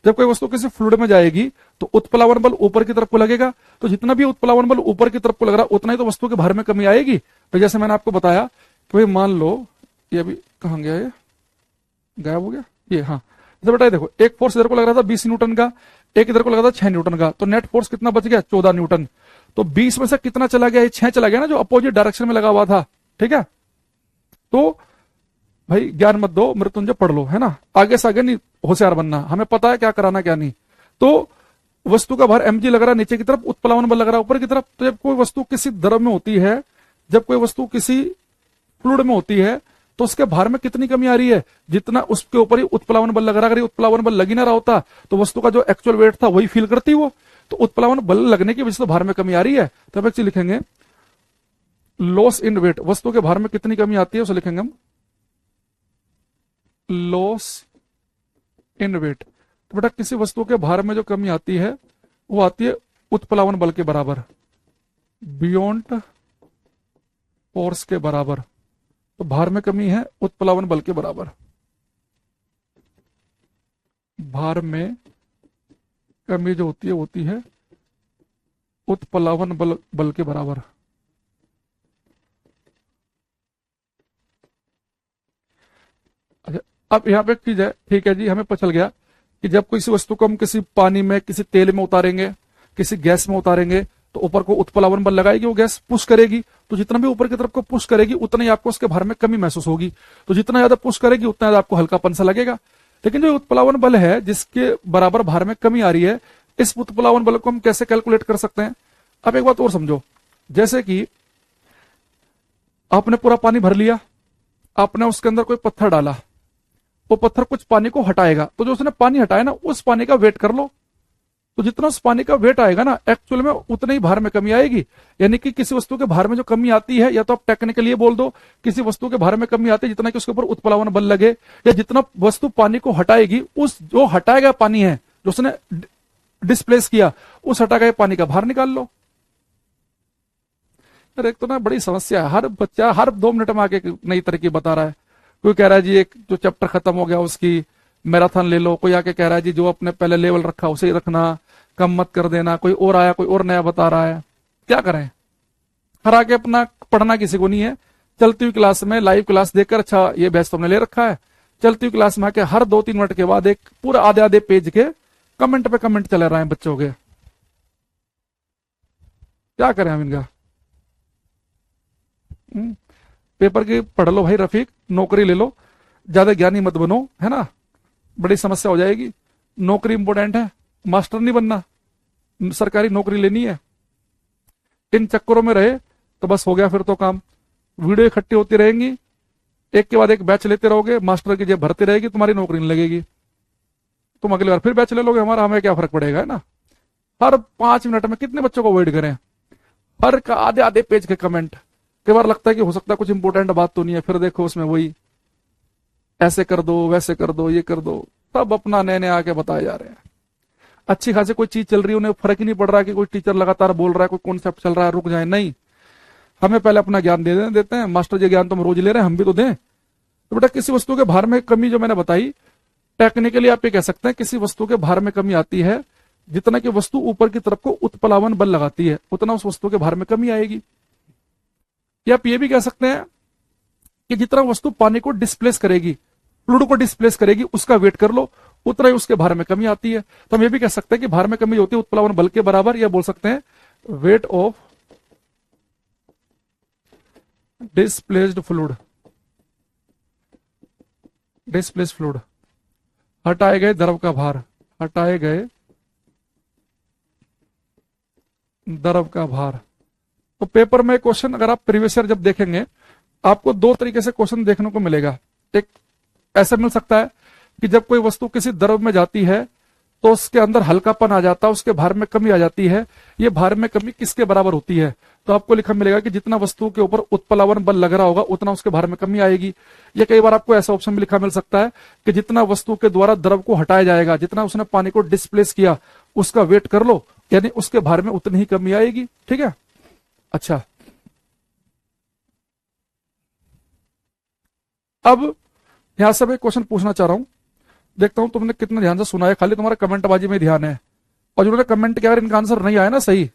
जब कोई वस्तु किसी फ्लूइड में जाएगी तो उत्प्लावन बल ऊपर की तरफ को लगेगा, तो जितना भी उत्प्लावन बल ऊपर की तरफ को लग रहा है उतना ही तो वस्तु के भार में कमी आएगी। तो जैसे मैंने आपको बताया कि भाई मान लो ये अभी कहां गया, ये गायब हो गया ये, हाँ तो बेटा देखो एक फोर्स इधर को लग रहा था 20 न्यूटन का, एक इधर को लगा था 6 न्यूटन का, तो नेट फोर्स कितना बच गया 14 न्यूटन। तो 20 में से कितना चला गया, 6 चला गया ना जो अपोजिट डायरेक्शन में लगा हुआ था। ठीक है, तो भाई ज्ञान मत दो, मृत्युंजय पढ़ लो, है ना, आगे से आगे नहीं होशियार बनना, हमें पता है क्या कराना क्या नहीं। तो वस्तु का भार mg लग रहा है नीचे की तरफ, उत्प्लावन बल लग रहा है ऊपर की तरफ। तो जब कोई वस्तु किसी द्रव में होती है, जब कोई वस्तु किसी फ्लूइड में होती है तो उसके भार में कितनी कमी आ रही है, जितना उसके ऊपर ही उत्प्लावन बल लग रहा है। अगर उत्प्लावन बल लग ही ना रहा होता तो वस्तु का जो एक्चुअल वेट था वही फील करती वो, तो उत्प्लावन बल लगने की वजह से भार में कमी आ रही है। तो अब एक चीज लिखेंगे लॉस इन वेट, वस्तु के भार में कितनी कमी आती है उसे लिखेंगे हम लॉस इन वेट। तो बेटा किसी वस्तु के भार में जो कमी आती है वो आती है उत्प्लावन बल के बराबर, बियॉन्ड फोर्स के बराबर। तो भार में कमी है उत्प्लावन बल के बराबर, भार में कमी जो होती है उत्प्लावन बल के बराबर। अच्छा अब यहां पे एक चीज है, ठीक है जी, हमें पता चल गया कि जब किसी वस्तु को हम किसी पानी में, किसी तेल में उतारेंगे, किसी गैस में उतारेंगे तो ऊपर को उत्प्लावन बल लगाएगी, वो गैस पुश करेगी, तो जितना भी ऊपर की तरफ को पुश करेगी उतना ही आपको उसके भार में कमी महसूस होगी। तो जितना ज्यादा पुश करेगी उतना ज्यादा आपको हल्कापन सा लगेगा। लेकिन जो उत्प्लावन बल है जिसके बराबर भार में कमी आ रही है, इस उत्प्लावन बल को हम कैसे कैलकुलेट कर सकते हैं। अब एक बात और समझो, जैसे कि आपने पूरा पानी भर लिया, आपने उसके अंदर कोई पत्थर डाला, वो पत्थर कुछ पानी को हटाएगा, तो जो उसने पानी हटाया ना उस पानी का वेट कर लो, तो जितना उस पानी का वेट आएगा ना एक्चुअल में उतने ही भार में कमी आएगी। यानी कि किसी वस्तु के भार में जो कमी आती है, या तो आप टेक्निकली ये बोल दो किसी वस्तु के भार में कमी आती है जितना कि उसके ऊपर उत्प्लावन बल लगे, या जितना वस्तु पानी को हटाएगी, उस जो हटाएगा पानी है जो उसने डिस्प्लेस किया, उस हटा गए पानी का भार निकाल लो। यार एक तो ना बड़ी समस्या है, हर बच्चा हर 2 मिनट में आके नई तरकीब बता रहा है। कोई कह रहा है जी एक जो चैप्टर खत्म हो गया उसकी मैराथन ले लो, कोई आके कह रहा है जी जो अपने पहले लेवल रखा उसे ही रखना, कम मत कर देना, कोई और आया कोई और नया बता रहा है, क्या करें। हर आके अपना पढ़ना किसी को नहीं है। चलती हुई क्लास में लाइव क्लास देखकर अच्छा ये बैच तुमने ले रखा है, चलती हुई क्लास में आके हर 2-3 मिनट के बाद एक पूरा आधे आधे पेज के कमेंट पे कमेंट चले रहे हैं बच्चों के, क्या करें हम इनका। पेपर की पढ़ लो भाई रफीक, नौकरी ले लो, ज्यादा ज्ञानी मत बनो, है ना, बड़ी समस्या हो जाएगी। नौकरी इंपॉर्टेंट है, मास्टर नहीं बनना, सरकारी नौकरी लेनी है। इन चक्करों में रहे तो बस हो गया फिर तो काम। वीडियो इकट्ठी होती रहेंगी, एक के बाद एक बैच लेते रहोगे, मास्टर की जेब भरती रहेगी, तुम्हारी नौकरी नहीं लगेगी। तुम अगली बार फिर बैच ले लोगे हमारा, हमें क्या फर्क पड़ेगा, है ना। हर 5 मिनट में कितने बच्चों को अवॉइड करें, हर का आधे आधे पेज के कमेंट। कई बार लगता है कि हो सकता है कुछ इंपॉर्टेंट बात तो नहीं है, फिर देखो उसमें वही ऐसे कर दो वैसे कर दो ये कर दो, सब अपना नए नए आके बताए जा रहे हैं। अच्छी खासी कोई चीज चल रही है, उन्हें फर्क ही नहीं पड़ रहा कि कोई टीचर लगातार बोल रहा है, कोई कॉन्सेप्ट चल रहा है, रुक जाए, नहीं, हमें पहले अपना ज्ञान देते हैं। मास्टर जी ज्ञान तो हम रोज ले रहे हैं, हम भी तो दें। तो बेटा किसी वस्तु के भार में कमी जो मैंने बताई, टेक्निकली आप ये कह सकते हैं किसी वस्तु के भार में कमी आती है, जितना कि वस्तु ऊपर की तरफ को उत्प्लावन बल लगाती है उतना उस वस्तु के भार में कमी आएगी। या आप ये भी कह सकते हैं कि जितना वस्तु पानी को डिस्प्लेस करेगी, फ्लूइड को डिस्प्लेस करेगी, उसका वेट कर लो, उतना ही उसके भार में कमी आती है। तो हम ये भी कह सकते हैं कि भार में कमी होती है उत्प्लावन बल के बराबर, या बोल सकते हैं weight of displaced fluid. Displaced fluid, हटाए गए द्रव का भार, हटाए गए द्रव का भार। तो पेपर में क्वेश्चन अगर आप प्रीवियस ईयर जब देखेंगे, आपको 2 तरीके से क्वेश्चन देखने को मिलेगा। एक ऐसा मिल सकता है कि जब कोई वस्तु किसी द्रव में जाती है तो उसके अंदर हल्कापन आ जाता है, उसके भार में कमी आ जाती है। ये भार में कमी किसके बराबर होती है, तो आपको लिखा मिलेगा कि जितना वस्तु के ऊपर उत्प्लावन बल लग रहा होगा उतना उसके भार में कमी आएगी। या कई बार आपको ऐसा ऑप्शन भी लिखा मिल सकता है कि जितना वस्तु के द्वारा द्रव को हटाया जाएगा, जितना उसने पानी को डिस्प्लेस किया, उसका वेट कर लो, यानी उसके भार में उतनी ही कमी आएगी। ठीक है, अच्छा अब यहां से मैं क्वेश्चन पूछना चाह रहा हूं, देखता हूं तुमने कितना ध्यान से सुना है, खाली तुम्हारा कमेंटबाजी में ध्यान है। और जिन्होंने कमेंट किया अगर इनका आंसर नहीं आया ना सही,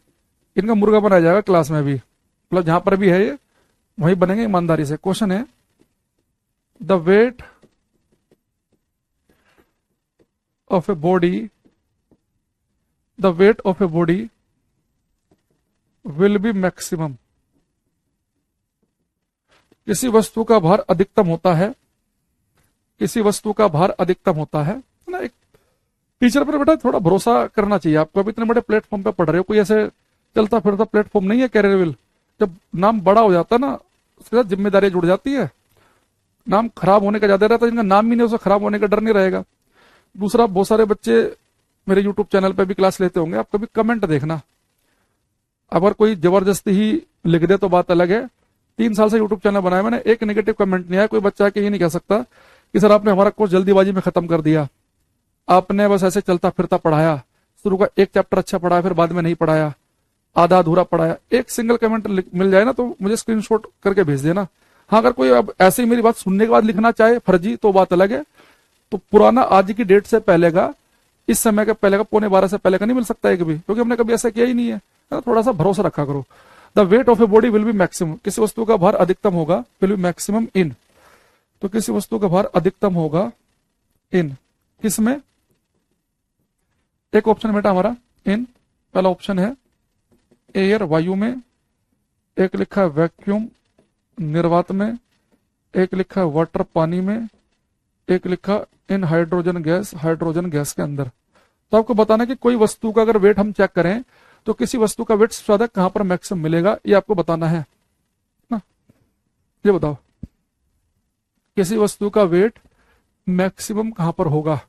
इनका मुर्गा बनाया जाएगा क्लास में भी, मतलब जहां पर भी है ये वहीं बनेंगे ईमानदारी से। क्वेश्चन है the weight of a body, the weight of a body will be maximum. किसी वस्तु का भार अधिकतम होता है, किसी वस्तु का भार अधिकतम होता है ना। एक टीचर पर बेटा थोड़ा भरोसा करना चाहिए आपको। अभी इतने बड़े प्लेटफॉर्म पे पढ़ रहे हो, कोई ऐसे चलता फिरता प्लेटफॉर्म नहीं है कैरियरविल। जब नाम बड़ा हो जाता है ना, उसके साथ जिम्मेदारी जुड़ जाती है, नाम खराब होने का ज्यादा रहता है, जिनका नाम ही नहीं उसे खराब होने का डर नहीं रहेगा। दूसरा, बहुत सारे बच्चे मेरे यूट्यूब चैनल पे भी क्लास लेते होंगे, आप कभी कमेंट देखना, अगर कोई जबरदस्ती ही लिख दे तो बात अलग है। 3 साल से यूट्यूब चैनल बनाया मैंने, एक नेगेटिव कमेंट नहीं आया। कोई बच्चा के ये नहीं कह सकता कि सर आपने हमारा कोर्स जल्दीबाजी में खत्म कर दिया, आपने बस ऐसे चलता फिरता पढ़ाया, शुरू का एक चैप्टर अच्छा पढ़ाया फिर बाद में नहीं पढ़ाया, आधा अधूरा पढ़ाया। एक सिंगल कमेंट मिल जाए ना तो मुझे स्क्रीनशॉट करके भेज देना। हाँ, अगर कोई अब ऐसे ही मेरी बात सुनने के बाद लिखना चाहे फर्जी तो बात अलग है। तो पुराना आज की डेट से पहले का, इस समय का पहले का, 11:45 से पहले का नहीं मिल सकता है कभी, क्योंकि हमने कभी ऐसा किया ही नहीं है। थोड़ा सा भरोसा रखा करो। The weight of a body will be maximum, किसी वस्तु का भार अधिकतम होगा, विल बी मैक्सिमम इन, तो किसी वस्तु का भार अधिकतम होगा इन किसमें। एक ऑप्शन बेटा हमारा इन, पहला ऑप्शन है एयर वायु में, एक लिखा है वैक्यूम निर्वात में, एक लिखा है वाटर पानी में, एक लिखा इन हाइड्रोजन गैस, हाइड्रोजन गैस के अंदर। तो आपको बताना कि कोई वस्तु का अगर वेट हम चेक करें तो किसी वस्तु का वेट ज्यादा कहां पर मैक्सिमम मिलेगा, ये आपको बताना है ना। ये बताओ किसी वस्तु का वेट मैक्सिमम कहां पर होगा?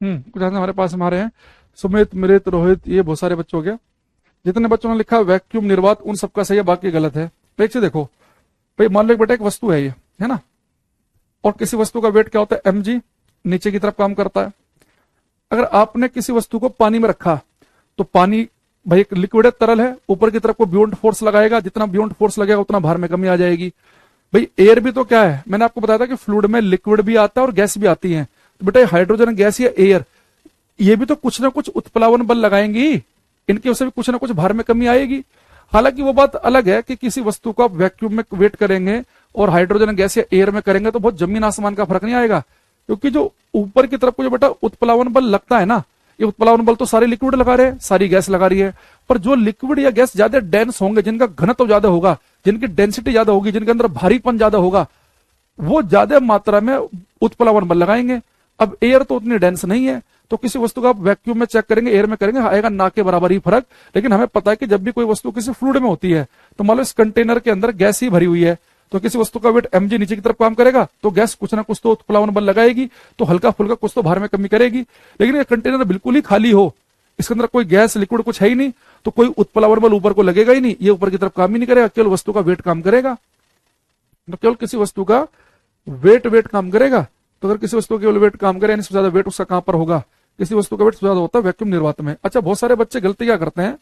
कुछ आंसर हमारे पास हमारे हैं। सुमित, मृत, रोहित, ये बहुत सारे बच्चों हो गया। जितने बच्चों ने लिखा वैक्यूम निर्वात, उन सबका सही है, बाकी गलत है। एक से देखो भाई, मान लो एक बेटा एक वस्तु है ये, है ना, और किसी वस्तु का वेट क्या होता है? mg, नीचे की तरफ काम करता है। अगर आपने किसी वस्तु को पानी में रखा तो पानी भाई एक लिक्विड है, तरल है, ऊपर की तरफ को बियॉन्ड फोर्स लगाएगा, जितना बियॉन्ड फोर्स लगेगा उतना भार में कमी आ जाएगी। भाई एयर भी तो क्या है, मैंने आपको बताया था कि फ्लूइड में लिक्विड भी आता है और गैस भी आती है। तो बेटा हाइड्रोजन गैस या एयर, ये भी तो कुछ ना कुछ उत्प्लावन बल लगाएंगी, इनकी वजह से भी कुछ ना कुछ भार में कमी आएगी। हालांकि वो बात अलग है कि किसी वस्तु को आप वैक्यूम में वेट करेंगे और हाइड्रोजन गैस या एयर में करेंगे तो बहुत जमीन आसमान का फर्क नहीं आएगा, क्योंकि जो ऊपर की तरफ को जो बेटा उत्प्लावन बल लगता है ना, ये उत्प्लावन बल तो सारे लिक्विड लगा रहे हैं, सारी गैस लगा रही है। पर जो लिक्विड या गैस ज्यादा डेंस होंगे, जिनका घनत्व ज्यादा होगा, जिनकी डेंसिटी ज्यादा होगी, जिनके अंदर भारीपन ज्यादा होगा, वो ज्यादा मात्रा में उत्प्लावन बल लगाएंगे। अब एयर तो उतनी डेंस नहीं है, तो किसी वस्तु का आप वैक्यूम में चेक करेंगे, एयर में करेंगे, आएगा ना के बराबर ही फर्क। लेकिन हमें पता है कि जब भी कोई वस्तु किसी फ्लूइड में होती है, तो मान लो इस कंटेनर के अंदर गैस ही भरी हुई है, तो किसी वस्तु का वेट mg नीचे की तरफ काम करेगा तो गैस कुछ ना कुछ तो उत्प्लावन बल लगाएगी, तो हल्का फुल्का कुछ तो भार में कमी करेगी। लेकिन ये कंटेनर बिल्कुल ही खाली हो, इसके अंदर कोई गैस लिक्विड कुछ है ही नहीं, तो कोई उत्प्लावन बल ऊपर को लगेगा ही नहीं, ये ऊपर की तरफ काम ही नहीं करेगा, केवल वस्तु का वेट काम करेगा। तो केवल किसी वस्तु का वेट काम करेगा। तो अगर किसी वस्तु का केवल वेट काम करे, यानी सबसे ज्यादा वेट उसका कहां पर होगा? किसी वस्तु का वेट सबसे ज्यादा होता है वैक्यूम निर्वात में। अच्छा, बहुत सारे बच्चे गलती क्या करते हैं,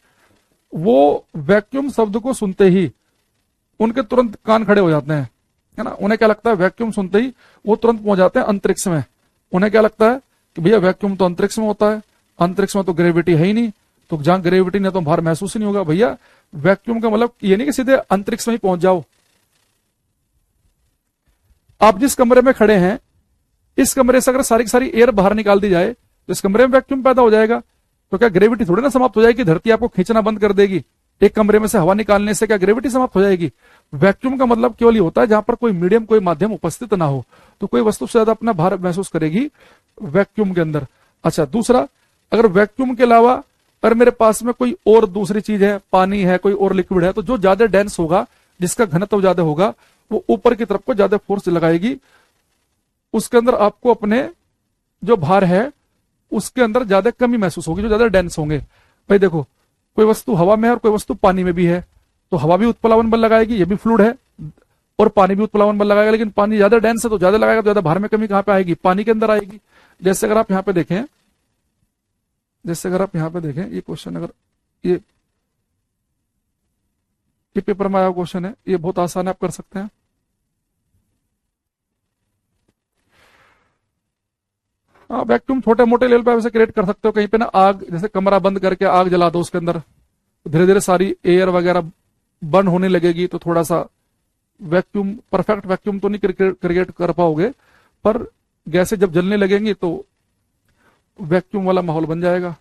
वो वैक्यूम शब्द को सुनते ही उनके तुरंत कान खड़े हो जाते हैं, है ना। उन्हें क्या लगता है, वैक्यूम सुनते ही वो तुरंत पहुंच जाते हैं अंतरिक्ष में। उन्हें क्या लगता है कि भैया वैक्यूम तो अंतरिक्ष में होता है, अंतरिक्ष में तो ग्रेविटी है ही नहीं, तो जहां ग्रेविटी नहीं तो भार महसूस ही नहीं होगा। भैया वैक्यूम का मतलब ये नहीं कि सीधे अंतरिक्ष में ही पहुंच जाओ। आप जिस कमरे में खड़े हैं, इस कमरे से अगर सारी की सारी एयर बाहर निकाल दी जाए तो इस कमरे में वैक्यूम पैदा हो जाएगा। तो क्या ग्रेविटी थोड़ी ना समाप्त हो जाएगी, धरती आपको खींचना बंद कर देगी? एक कमरे में से हवा निकालने से क्या ग्रेविटी समाप्त हो जाएगी? वैक्यूम का मतलब केवल ये होता है जहां पर कोई मीडियम, कोई माध्यम उपस्थित ना हो, तो कोई वस्तु से ज्यादा अपना भार महसूस करेगी वैक्यूम के अंदर। अच्छा, दूसरा, अगर वैक्यूम के अलावा अगर मेरे पास में कोई और दूसरी चीज है, पानी है, कोई और लिक्विड है, तो जो ज्यादा डेंस होगा, जिसका घनत्व ज्यादा होगा, वो ऊपर की तरफ को ज्यादा फोर्स लगाएगी, उसके अंदर आपको अपने जो भार है उसके अंदर ज्यादा कमी महसूस होगी, जो ज्यादा डेंस होंगे। भाई देखो, कोई वस्तु हवा में है और कोई वस्तु पानी में भी है, तो हवा भी उत्प्लावन बल लगाएगी, ये भी फ्लूइड है, और पानी भी उत्प्लावन बल लगाएगा। लेकिन पानी ज्यादा डेंस है तो ज्यादा लगाएगा, तो ज्यादा भार में कमी कहां पे आएगी? पानी के अंदर आएगी। जैसे अगर आप यहां पे देखें, ये क्वेश्चन, अगर ये पेपर में आया क्वेश्चन है, ये बहुत आसान है, आप कर सकते हैं। हाँ, वैक्यूम छोटे मोटे लेवल पे आप ऐसे क्रिएट कर सकते हो। कहीं पे ना आग, जैसे कमरा बंद करके आग जला दो, उसके अंदर धीरे धीरे सारी एयर वगैरह बर्न होने लगेगी, तो थोड़ा सा वैक्यूम, परफेक्ट वैक्यूम तो नहीं क्रिएट कर पाओगे, पर गैसें जब जलने लगेंगी तो वैक्यूम वाला माहौल बन जाएगा।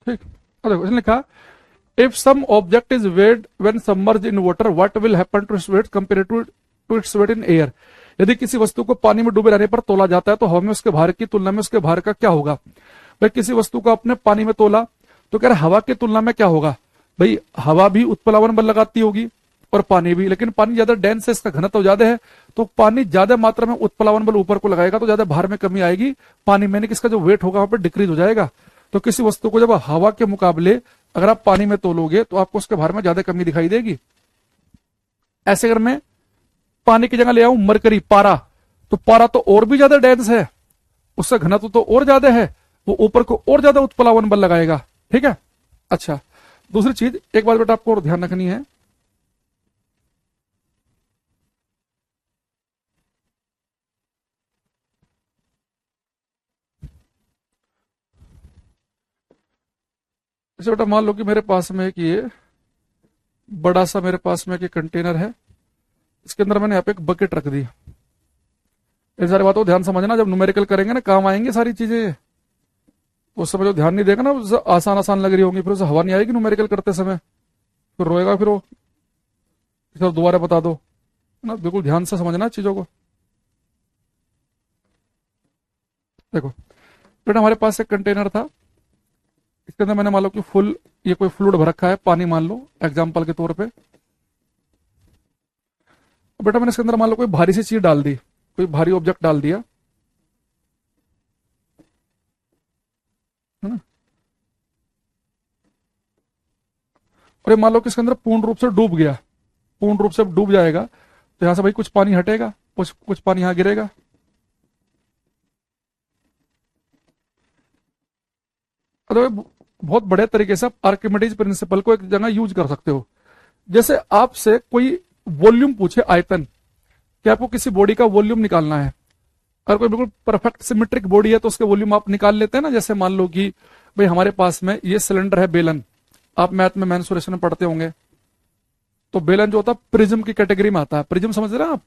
ठीक। अब देखो इसने लिखा, if some object is weight when submerged in water what will happen to its weight compare to its weight in air. यदि किसी वस्तु को पानी में डूबे रहने पर तोला जाता है तो हवा में उसके भार की तुलना में उसके भार का क्या होगा। भाई किसी वस्तु को आपने पानी में तोला तो कह रहे हवा की तुलना में क्या होगा। भाई हवा भी उत्प्लावन बल लगाती होगी और पानी भी, लेकिन पानी ज्यादा डेंस है, इसका घनत्व ज्यादा है, तो पानी ज्यादा मात्रा में उत्प्लावन बल ऊपर को लगाएगा तो ज्यादा भार में कमी आएगी, पानी में किसका जो वेट होगा वहां पर डिक्रीज हो जाएगा। तो किसी वस्तु को जब हवा के मुकाबले अगर आप पानी में तोलोगे तो आपको उसके भार में ज्यादा कमी दिखाई देगी। ऐसे अगर मैं पानी की जगह ले आऊं मरकरी, पारा, तो पारा तो और भी ज्यादा डेंस है, उसका घनत्व तो और ज्यादा है, वो ऊपर को और ज्यादा उत्प्लावन बल लगाएगा। ठीक है। अच्छा, दूसरी चीज एक बात बेटा आपको और ध्यान रखनी है, जैसे बेटा मान लो कि मेरे पास में एक ये बड़ा सा मेरे पास में एक कंटेनर है, इसके अंदर मैंने यहाँ पे एक बकेट रख दी। ये सारी बातों को ध्यान समझना, जब न्यूमेरिकल करेंगे ना काम आएंगे सारी चीजें, उस समय जो ध्यान नहीं देगा ना उसे आसान आसान लग रही होंगी, फिर उसे हवा नहीं आएगी न्यूमेरिकल करते समय, फिर रोएगा, फिर वो सर दोबारा बता दो ना। बिल्कुल ध्यान से समझना चीजों को। देखो बेटा हमारे पास एक कंटेनर था, इसके अंदर मैंने मान लो कि फुल ये कोई फ्लूइड भर रखा है, पानी मान लो एग्जाम्पल के तौर पे। बेटा मैंने इसके अंदर मान लो कोई भारी सी चीज डाल दी, कोई भारी ऑब्जेक्ट डाल दिया, है ना, और ये मान लो कि इसके अंदर पूर्ण रूप से डूब गया, पूर्ण रूप से डूब जाएगा तो यहां से भाई कुछ पानी हटेगा, कुछ पानी यहां गिरेगा। तो बहुत बड़े तरीके से आप आर्किमिडीज प्रिंसिपल को एक जगह यूज कर सकते हो। जैसे आपसे कोई वॉल्यूम पूछे, आयतन, कि आपको किसी बॉडी का वॉल्यूम निकालना है, अगर कोई बिल्कुल परफेक्ट सिमेट्रिक बॉडी है तो उसके वॉल्यूम आप निकाल लेते हैं ना। जैसे मान लो कि भाई हमारे पास में ये सिलेंडर है बेलन, आप मैथ में मेंसुरेशन में पढ़ते होंगे, तो बेलन जो होता है प्रिज्म की कैटेगरी में आता है। प्रिज्म समझ रहे हैं आप,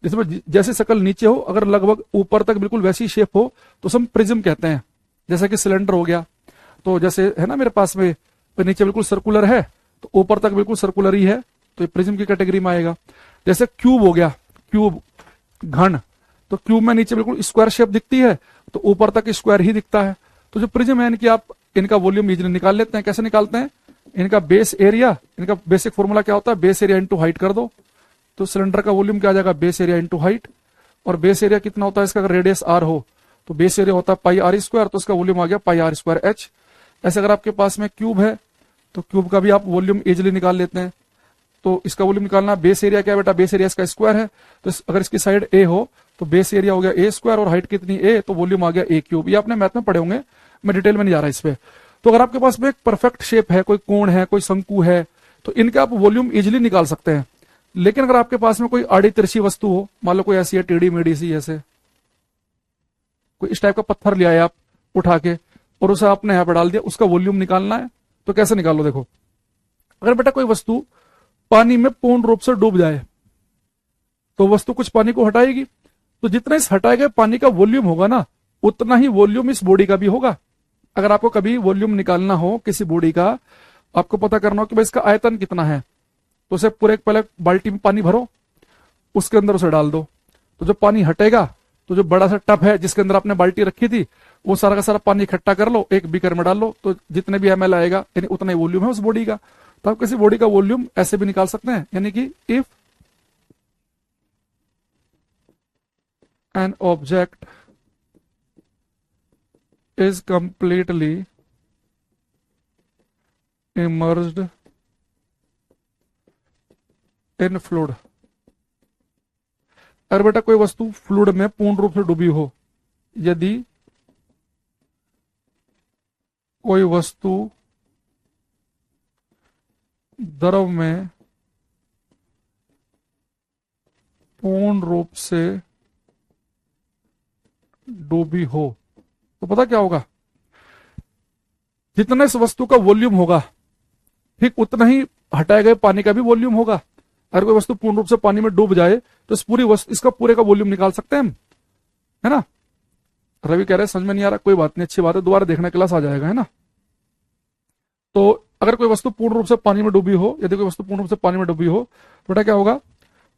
जिसमें जैसे शक्ल नीचे हो अगर लगभग ऊपर तक बिल्कुल वैसी शेप हो तो हम प्रिज्म कहते हैं। जैसे कि सिलेंडर हो गया, तो जैसे है ना मेरे पास में नीचे बिल्कुल सर्कुलर है तो ऊपर तक बिल्कुल सर्कुलर ही है, तो ये प्रिज्म की कैटेगरी में आएगा। जैसे क्यूब हो गया, क्यूब घन, तो क्यूब में नीचे बिल्कुल स्क्वायर शेप दिखती है तो ऊपर तक स्क्वायर ही दिखता है। तो जो प्रिज्म है इनकी आप इनका वॉल्यूम इजीली निकाल लेते हैं। कैसे निकालते हैं, इनका बेस एरिया, इनका बेसिक फॉर्मूला क्या होता है, बेस एरिया इंटू हाइट कर दो, तो सिलेंडर का वॉल्यूम क्या आ जाएगा, बेस एरिया इंटू हाइट। और बेस एरिया कितना होता है इसका, अगर रेडियस आर हो तो बेस एरिया होता है पाई आर स्क्वायर, तो इसका वॉल्यूम आ गया पाई आर स्क्वायर एच। ऐसे अगर आपके पास में क्यूब है तो क्यूब का भी आप वॉल्यूम इजिली निकाल लेते हैं। तो इसका वॉल्यूम निकालना, बेस एरिया क्या है बेटा, बेस एरिया इसका स्क्वायर है, तो अगर इसकी साइड ए हो तो बेस एरिया हो गया ए स्क्वायर और हाइट कितनी ए, तो वॉल्यूम आ गया ए क्यूब। ये आपने मैथ में पढ़े होंगे, मैं डिटेल में नहीं जा रहा इस पे। तो अगर आपके पास में एक परफेक्ट शेप है, कोई कोण है, कोई शंकु है, तो इनका आप वॉल्यूम इजिली निकाल सकते हैं। लेकिन अगर आपके पास में कोई आड़ी तिरछी वस्तु हो, मान लो कोई ऐसी है टेढ़ी मेढ़ी सी, ऐसे कोई इस टाइप का पत्थर ले आए आप उठा के और उसे आपने यहां पर डाल दिया, उसका वॉल्यूम निकालना है तो कैसे निकालो। देखो अगर बेटा कोई वस्तु पानी में पूर्ण रूप से डूब जाए तो वस्तु कुछ पानी को हटाएगी, तो जितना इस हटाए गए पानी का वॉल्यूम होगा ना उतना ही वॉल्यूम इस बॉडी का भी होगा। अगर आपको कभी वॉल्यूम निकालना हो किसी बॉडी का, आपको पता करना हो कि भाई इसका आयतन कितना है, तो उसे पूरे पहले बाल्टी में पानी भरो, उसके अंदर उसे डाल दो, तो जब पानी हटेगा तो जो बड़ा सा टब है जिसके अंदर आपने बाल्टी रखी थी वो सारा का सारा पानी इकट्ठा कर लो, एक बीकर में डाल लो, तो जितने भी एमएल आएगा यानी उतना ही वॉल्यूम है उस बॉडी का। तो आप किसी बॉडी का वॉल्यूम ऐसे भी निकाल सकते हैं, यानी कि if an object is completely emerged in fluid, अगर बेटा कोई वस्तु फ्लूइड में पूर्ण रूप से डूबी हो, यदि कोई वस्तु द्रव में पूर्ण रूप से डूबी हो, तो पता क्या होगा, जितना इस वस्तु का वॉल्यूम होगा ठीक उतना ही हटाए गए पानी का भी वॉल्यूम होगा। अगर कोई वस्तु पूर्ण रूप से पानी में डूब जाए तो इस पूरी वस्तु इसका पूरे का वॉल्यूम निकाल सकते हैं हम, है ना। रवि कह रहे हैं समझ में नहीं आ रहा, कोई बात नहीं, अच्छी बात है, दोबारा देखने क्लास आ जाएगा, है ना। तो अगर कोई वस्तु पूर्ण रूप से पानी में डूबी हो, यदि कोई वस्तु पूर्ण रूप से पानी में डूबी हो, तो बेटा क्या होगा,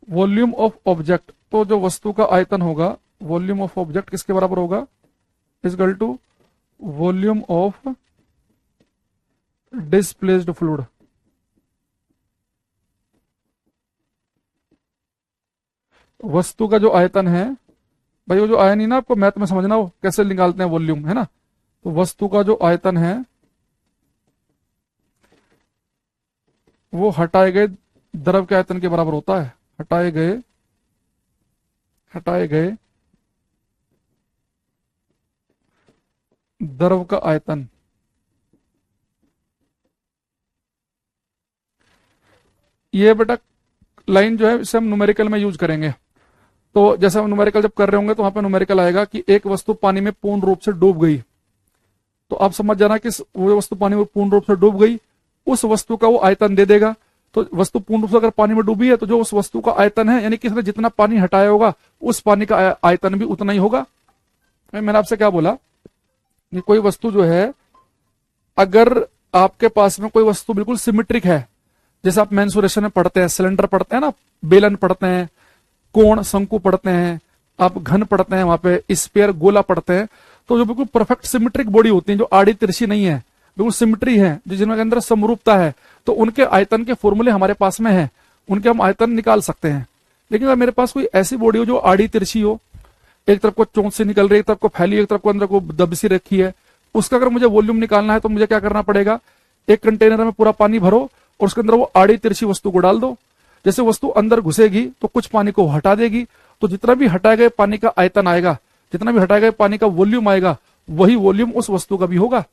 वॉल्यूम ऑफ ऑब्जेक्ट, तो जो वस्तु का आयतन होगा, वॉल्यूम ऑफ ऑब्जेक्ट किसके बराबर होगा, is equal to volume of displaced fluid. वस्तु का जो आयतन है, भाई वो जो आया नहीं ना, आपको मैथ में समझना हो कैसे निकालते हैं वॉल्यूम, है ना। तो वस्तु का जो आयतन है वो हटाए गए द्रव के आयतन के बराबर होता है। हटाए गए द्रव का आयतन। ये बेटा लाइन जो है इसे हम न्यूमेरिकल में यूज करेंगे। तो जैसे हम न्यूमेरिकल जब कर रहे होंगे तो वहां पे न्यूमेरिकल आएगा कि एक वस्तु पानी में पूर्ण रूप से डूब गई, तो आप समझ जाना कि वो वस्तु पानी में पूर्ण रूप से डूब गई, उस वस्तु का वो आयतन दे देगा। तो वस्तु पूर्ण रूप से अगर पानी में डूबी है तो जो उस वस्तु का आयतन है, यानी कि इसने जितना पानी हटाया होगा उस पानी का आयतन भी उतना ही होगा। मैंने आपसे क्या बोला, कि कोई वस्तु जो है, अगर आपके पास में कोई वस्तु बिल्कुल सिमेट्रिक है, जैसे आप मेंसुरेशन में पढ़ते हैं, सिलेंडर पढ़ते हैं ना, बेलन पढ़ते हैं, कोण शंकु पढ़ते हैं, आप घन पढ़ते हैं, वहां पे स्फीयर गोला पढ़ते हैं, तो जो बिल्कुल परफेक्ट सिमेट्रिक बॉडी होती है, जो आड़ी तिरछी नहीं है, बिल्कुल सिमेट्री है, जिनके अंदर समरूपता है, तो उनके आयतन के फॉर्मूले हमारे पास में है, उनके हम आयतन निकाल सकते हैं। लेकिन अगर मेरे पास कोई ऐसी बॉडी हो जो आड़ी तिरछी हो, एक तरफ को चोंच से निकल रही है, एक तरफ को फैली, एक तरफ को अंदर को दबसी रखी है, उसका अगर मुझे वॉल्यूम निकालना है तो मुझे क्या करना पड़ेगा, एक कंटेनर में पूरा पानी भरो और उसके अंदर वो आड़ी तिरछी वस्तु को डाल दो। जैसे वस्तु अंदर घुसेगी तो कुछ पानी को हटा देगी, तो जितना भी हटाए गए पानी का आयतन आएगा, जितना भी हटाए गए पानी का वॉल्यूम आएगा, वही वॉल्यूम उस वस्तु का भी होगा।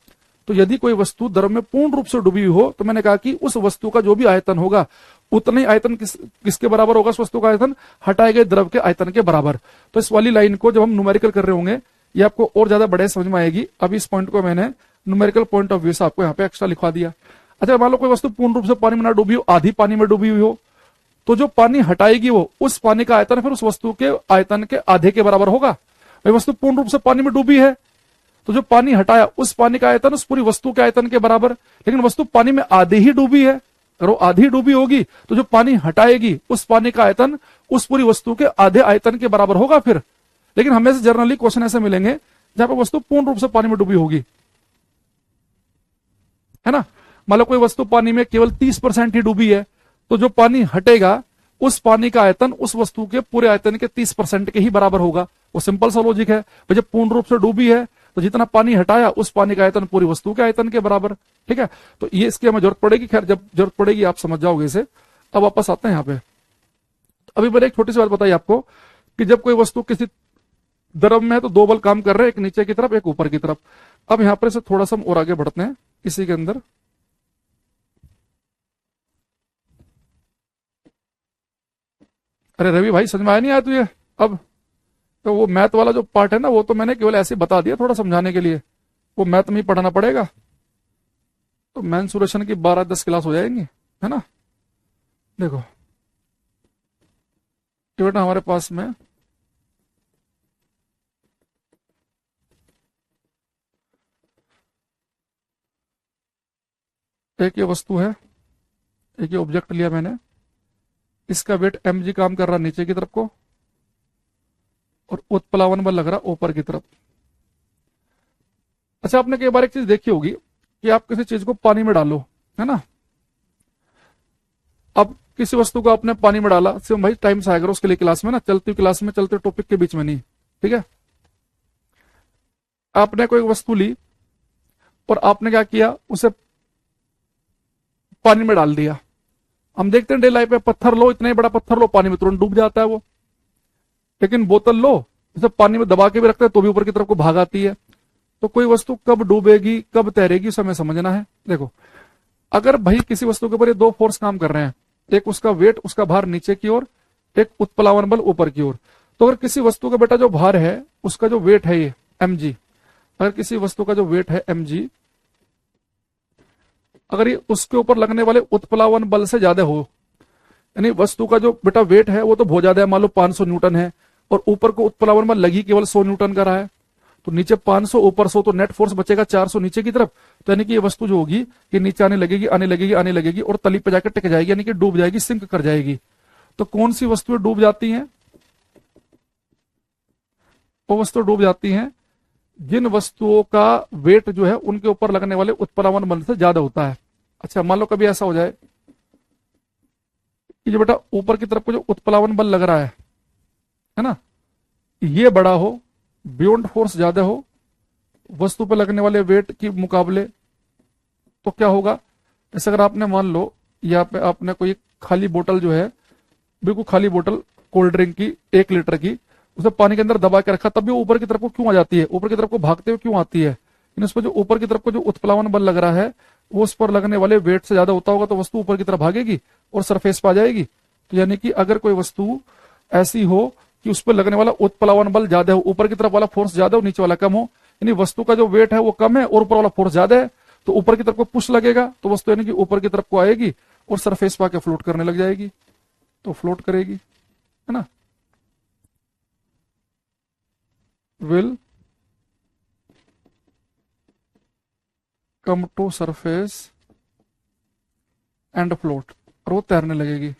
तो यदि कोई वस्तु द्रव में पूर्ण रूप से डूबी हुई हो, तो मैंने कहा कि उस वस्तु का जो भी आयतन होगा उतना ही आयतन किसके बराबर होगा, उस वस्तु का आयतन हटाए गए द्रव के आयतन के बराबर। तो इस वाली लाइन को जब हम न्यूमेरिकल कर रहे होंगे, ये आपको और ज्यादा बढ़िया समझ में आएगी। अभी इस पॉइंट को मैंने न्यूमेरिकल पॉइंट ऑफ व्यू से आपको यहाँ पे एक्स्ट्रा लिखवा दिया। अच्छा, मान लो कोई वस्तु पूर्ण रूप से पानी में ना डूबी हो, आधी पानी में डूबी हुई हो, तो जो पानी हटाएगी वो उस पानी का आयतन फिर उस वस्तु के आयतन के आधे के बराबर होगा। भाई वस्तु पूर्ण रूप से पानी में डूबी है, तो जो पानी हटाया उस पानी का आयतन उस पूरी वस्तु के आयतन के बराबर। लेकिन वस्तु पानी में आधी ही डूबी है, अगर वो आधी डूबी होगी तो जो पानी हटाएगी उस पानी का आयतन उस पूरी वस्तु के आधे आयतन के बराबर होगा फिर। लेकिन हमें से जनरली क्वेश्चन ऐसे मिलेंगे जहां पर वस्तु पूर्ण रूप से पानी में डूबी होगी, है ना। मान लो कोई वस्तु पानी में केवल 30% ही डूबी है, तो जो पानी हटेगा उस पानी का आयतन उस वस्तु के पूरे आयतन के 30% के ही बराबर होगा। वो सिंपल सा लॉजिक है। भाई जब पूर्ण रूप से डूबी है तो जितना पानी हटाया उस पानी का आयतन पूरी वस्तु के आयतन के बराबर। ठीक है, तो ये इसकी हमें जरूरत पड़ेगी, खैर जब जरूरत पड़ेगी आप समझ जाओगे इसे। अब वापस आते हैं यहाँ पे। अभी मैंने एक छोटी सी बात बताई आपको कि जब कोई वस्तु किसी द्रव में है तो दो बल काम कर रहे हैं, एक नीचे की तरफ एक ऊपर की तरफ। अब यहाँ पर से थोड़ा सा हम और आगे बढ़ते हैं इसी के अंदर। अरे रवि भाई समझ में आया नहीं आया तुझे? अब तो वो मैथ वाला जो पार्ट है ना, वो तो मैंने केवल ऐसे बता दिया थोड़ा समझाने के लिए, वो मैथ में ही पढ़ाना पड़ेगा। तो मेंसुरेशन की 12-10 क्लास हो जाएंगी, है ना। देखो बेटा हमारे पास में एक ये वस्तु है, एक ये ऑब्जेक्ट लिया मैंने, इसका वेट mg काम कर रहा नीचे की तरफ को और उत्प्लावन बल लग रहा ऊपर की तरफ। अच्छा, आपने कई बार एक चीज देखी होगी कि आप किसी चीज को पानी में डालो, है ना। अब किसी वस्तु को आपने पानी में डाला, सिर्फ भाई टाइम से आएगा उसके लिए क्लास में ना, चलती क्लास में चलते टॉपिक के बीच में नहीं, ठीक है। आपने कोई वस्तु ली और आपने क्या किया, उसे पानी में डाल दिया। हम देखते हैं डे लाइफ में, पत्थर लो, इतना ही बड़ा पत्थर लो, पानी में तुरंत डूब जाता है वो। लेकिन बोतल लो, इसे पानी में दबा के भी रखते हैं तो भी ऊपर की तरफ को भाग आती है। तो कोई वस्तु कब डूबेगी कब तैरेगी उसे हमें समझना है। देखो, अगर भाई किसी वस्तु के ऊपर ये दो फोर्स काम कर रहे हैं, एक उसका वेट, उसका भार नीचे की ओर, एक उत्प्लावन बल ऊपर की ओर। तो अगर किसी वस्तु का बेटा जो भार है, उसका जो वेट है ये mg, अगर किसी वस्तु का जो वेट है mg, अगर ये उसके ऊपर लगने वाले उत्प्लावन बल से ज्यादा हो, यानी वस्तु का जो बेटा वेट है वो तो बहुत ज्यादा है, मान लो 500 न्यूटन है, और ऊपर को उत्प्लावन बल लगी केवल 100 न्यूटन का रहा है, तो नीचे 500 ऊपर 100, तो नेट फोर्स बचेगा 400 नीचे की तरफ। तो यानी कि ये वस्तु जो होगी ये नीचे आने लगेगी आने लगेगी आने लगेगी और तली पे जाकर टिक जाएगी, यानी कि डूब जाएगी, सिंक कर जाएगी। तो कौन सी वस्तुएं डूब जाती हैं? वो वस्तु डूब जाती हैं जिन वस्तुओं का वेट जो है उनके ऊपर लगने वाले उत्प्लावन बल से ज्यादा होता है। अच्छा, मान लो कभी ऐसा हो जाए कि जो बेटा ऊपर की तरफ को जो उत्प्लावन बल लग रहा है ना, ये बड़ा हो, बियॉन्ड फोर्स ज्यादा हो वस्तु पर लगने वाले वेट के मुकाबले, तो क्या होगा? जैसे अगर आपने मान लो यहाँ पे आपने कोई खाली बोतल जो है, बिल्कुल खाली बोतल कोल्ड ड्रिंक की 1 लीटर की, उसे पानी के अंदर दबा के रखा, तब भी ऊपर की तरफ को क्यों आ जाती है? ऊपर की तरफ को भागते हुए क्यों आती है? उस पर जो ऊपर की तरफ को जो उत्प्लावन बल लग रहा है वो उस पर लगने वाले वेट से ज्यादा होता होगा, तो वस्तु ऊपर की तरफ भागेगी और सरफेस पर आ जाएगी। तो यानी कि अगर कोई वस्तु ऐसी हो कि उस पर लगने वाला उत्प्लावन बल ज्यादा हो, ऊपर की तरफ वाला फोर्स ज्यादा हो, नीचे वाला कम हो, यानी वस्तु का जो वेट है वो कम है और ऊपर वाला फोर्स ज्यादा है, तो ऊपर की तरफ को पुश लगेगा, तो वस्तु यानी कि ऊपर की तरफ को आएगी और सरफेस पर आके फ्लोट करने लग जाएगी, तो फ्लोट करेगी, है ना। Will come to surface and float, और वो तैरने लगेगी।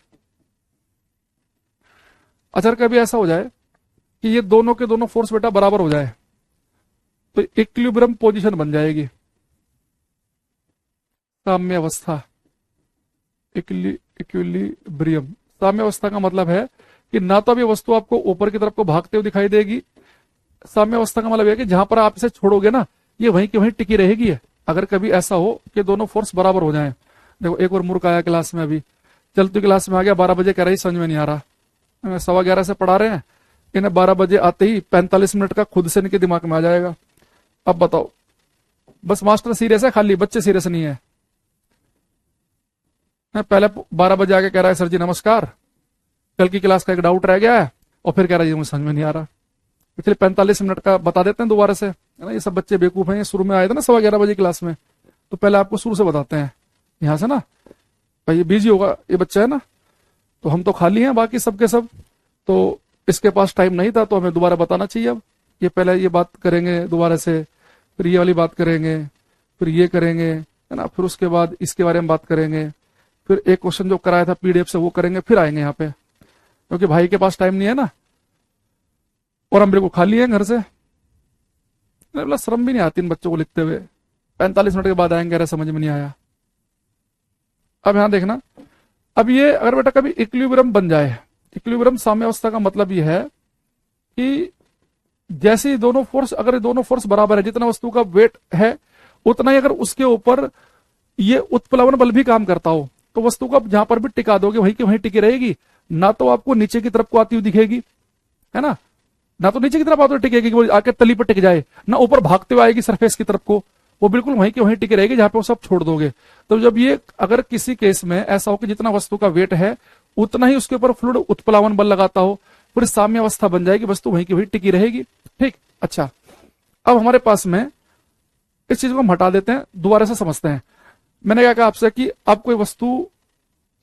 अगर कभी ऐसा हो जाए कि ये दोनों के दोनों फोर्स बेटा बराबर हो जाए तो इक्विलिब्रियम पोजीशन बन जाएगी, साम्य अवस्था, इक्विलिब्रियम। साम्य अवस्था का मतलब है कि ना तो अभी वस्तु आपको ऊपर की तरफ को भागते हुए दिखाई देगी, साम्य अवस्था का मतलब है कि जहां पर आप इसे छोड़ोगे ना ये वहीं की वहीं टिकी रहेगी है। अगर कभी ऐसा हो कि दोनों फोर्स बराबर हो जाएं, देखो एक और मूर्ख आया क्लास में, अभी चलती क्लास में आ गया, 12 बजे कह रही समझ में नहीं आ रहा, 11:15 से पढ़ा रहे हैं, इन्हें 12 बजे आते ही 45 मिनट का खुद से इनके दिमाग में आ जाएगा। अब बताओ, बस मास्टर सीरियस है खाली, बच्चे सीरियस नहीं है। पहले 12 बजे आके कह रहा है सर जी नमस्कार, कल की क्लास का एक डाउट रह गया है, और फिर कह रहा है मुझे समझ में नहीं आ रहा। पिछले 45 मिनट का बता देते हैं दोबारा से, है ना। ये सब बच्चे बेवकूफ हैं, ये शुरू में आए थे ना 11:15 बजे क्लास में, तो पहले आपको शुरू से बताते हैं यहां से ना, भाई ये बिजी होगा ये बच्चा है ना, तो हम तो खाली हैं बाकी सबके सब, तो इसके पास टाइम नहीं था, तो हमें दोबारा बताना चाहिए। अब ये पहले ये बात करेंगे दोबारा से, फिर ये वाली बात करेंगे, फिर ये करेंगे, है ना, फिर उसके बाद इसके बारे में बात करेंगे, फिर एक क्वेश्चन जो कराया था पीडीएफ से वो करेंगे, फिर आएंगे यहाँ पे, क्योंकि भाई के पास टाइम नहीं है ना, और हम बिल्कुल खाली हैं घर से। बोला शर्म भी नहीं आती इन बच्चों को लिखते हुए, 45 मिनट के बाद आएंगे, अरे समझ में नहीं आया। अब यहां देखना, अब ये अगर बेटा कभी इक्विलिब्रियम बन जाए, इक्विलिब्रियम साम्य अवस्था का मतलब यह है कि जैसे ही दोनों फोर्स, अगर दोनों फोर्स बराबर है, जितना वस्तु का वेट है उतना ही अगर उसके ऊपर ये उत्प्लवन बल भी काम करता हो, तो वस्तु को आप जहां पर भी टिका दोगे वहीं की वहीं टिकी रहेगी, ना तो आपको नीचे की तरफ को आती हुई दिखेगी, है ना तो नीचे की तरफ आते हुए टिकेगी कि वो आके तली पर टिक जाए, ना ऊपर भागते हुए आएगी सरफेस की तरफ को, वो बिल्कुल वहीं की वहीं टिकी रहेगी जहां पे वो सब छोड़ दोगे। तो जब ये अगर किसी केस में ऐसा हो कि जितना वस्तु का वेट है उतना ही उसके ऊपर फ्लूइड उत्प्लावन बल लगाता हो, फिर साम्य अवस्था बन जाएगी, वस्तु वहीं की वहीं टिकी रहेगी। ठीक, अच्छा, अब हमारे पास में इस चीज को हम हटा देते हैं, दोबारा से समझते हैं। मैंने क्या कहा आपसे कि अब कोई वस्तु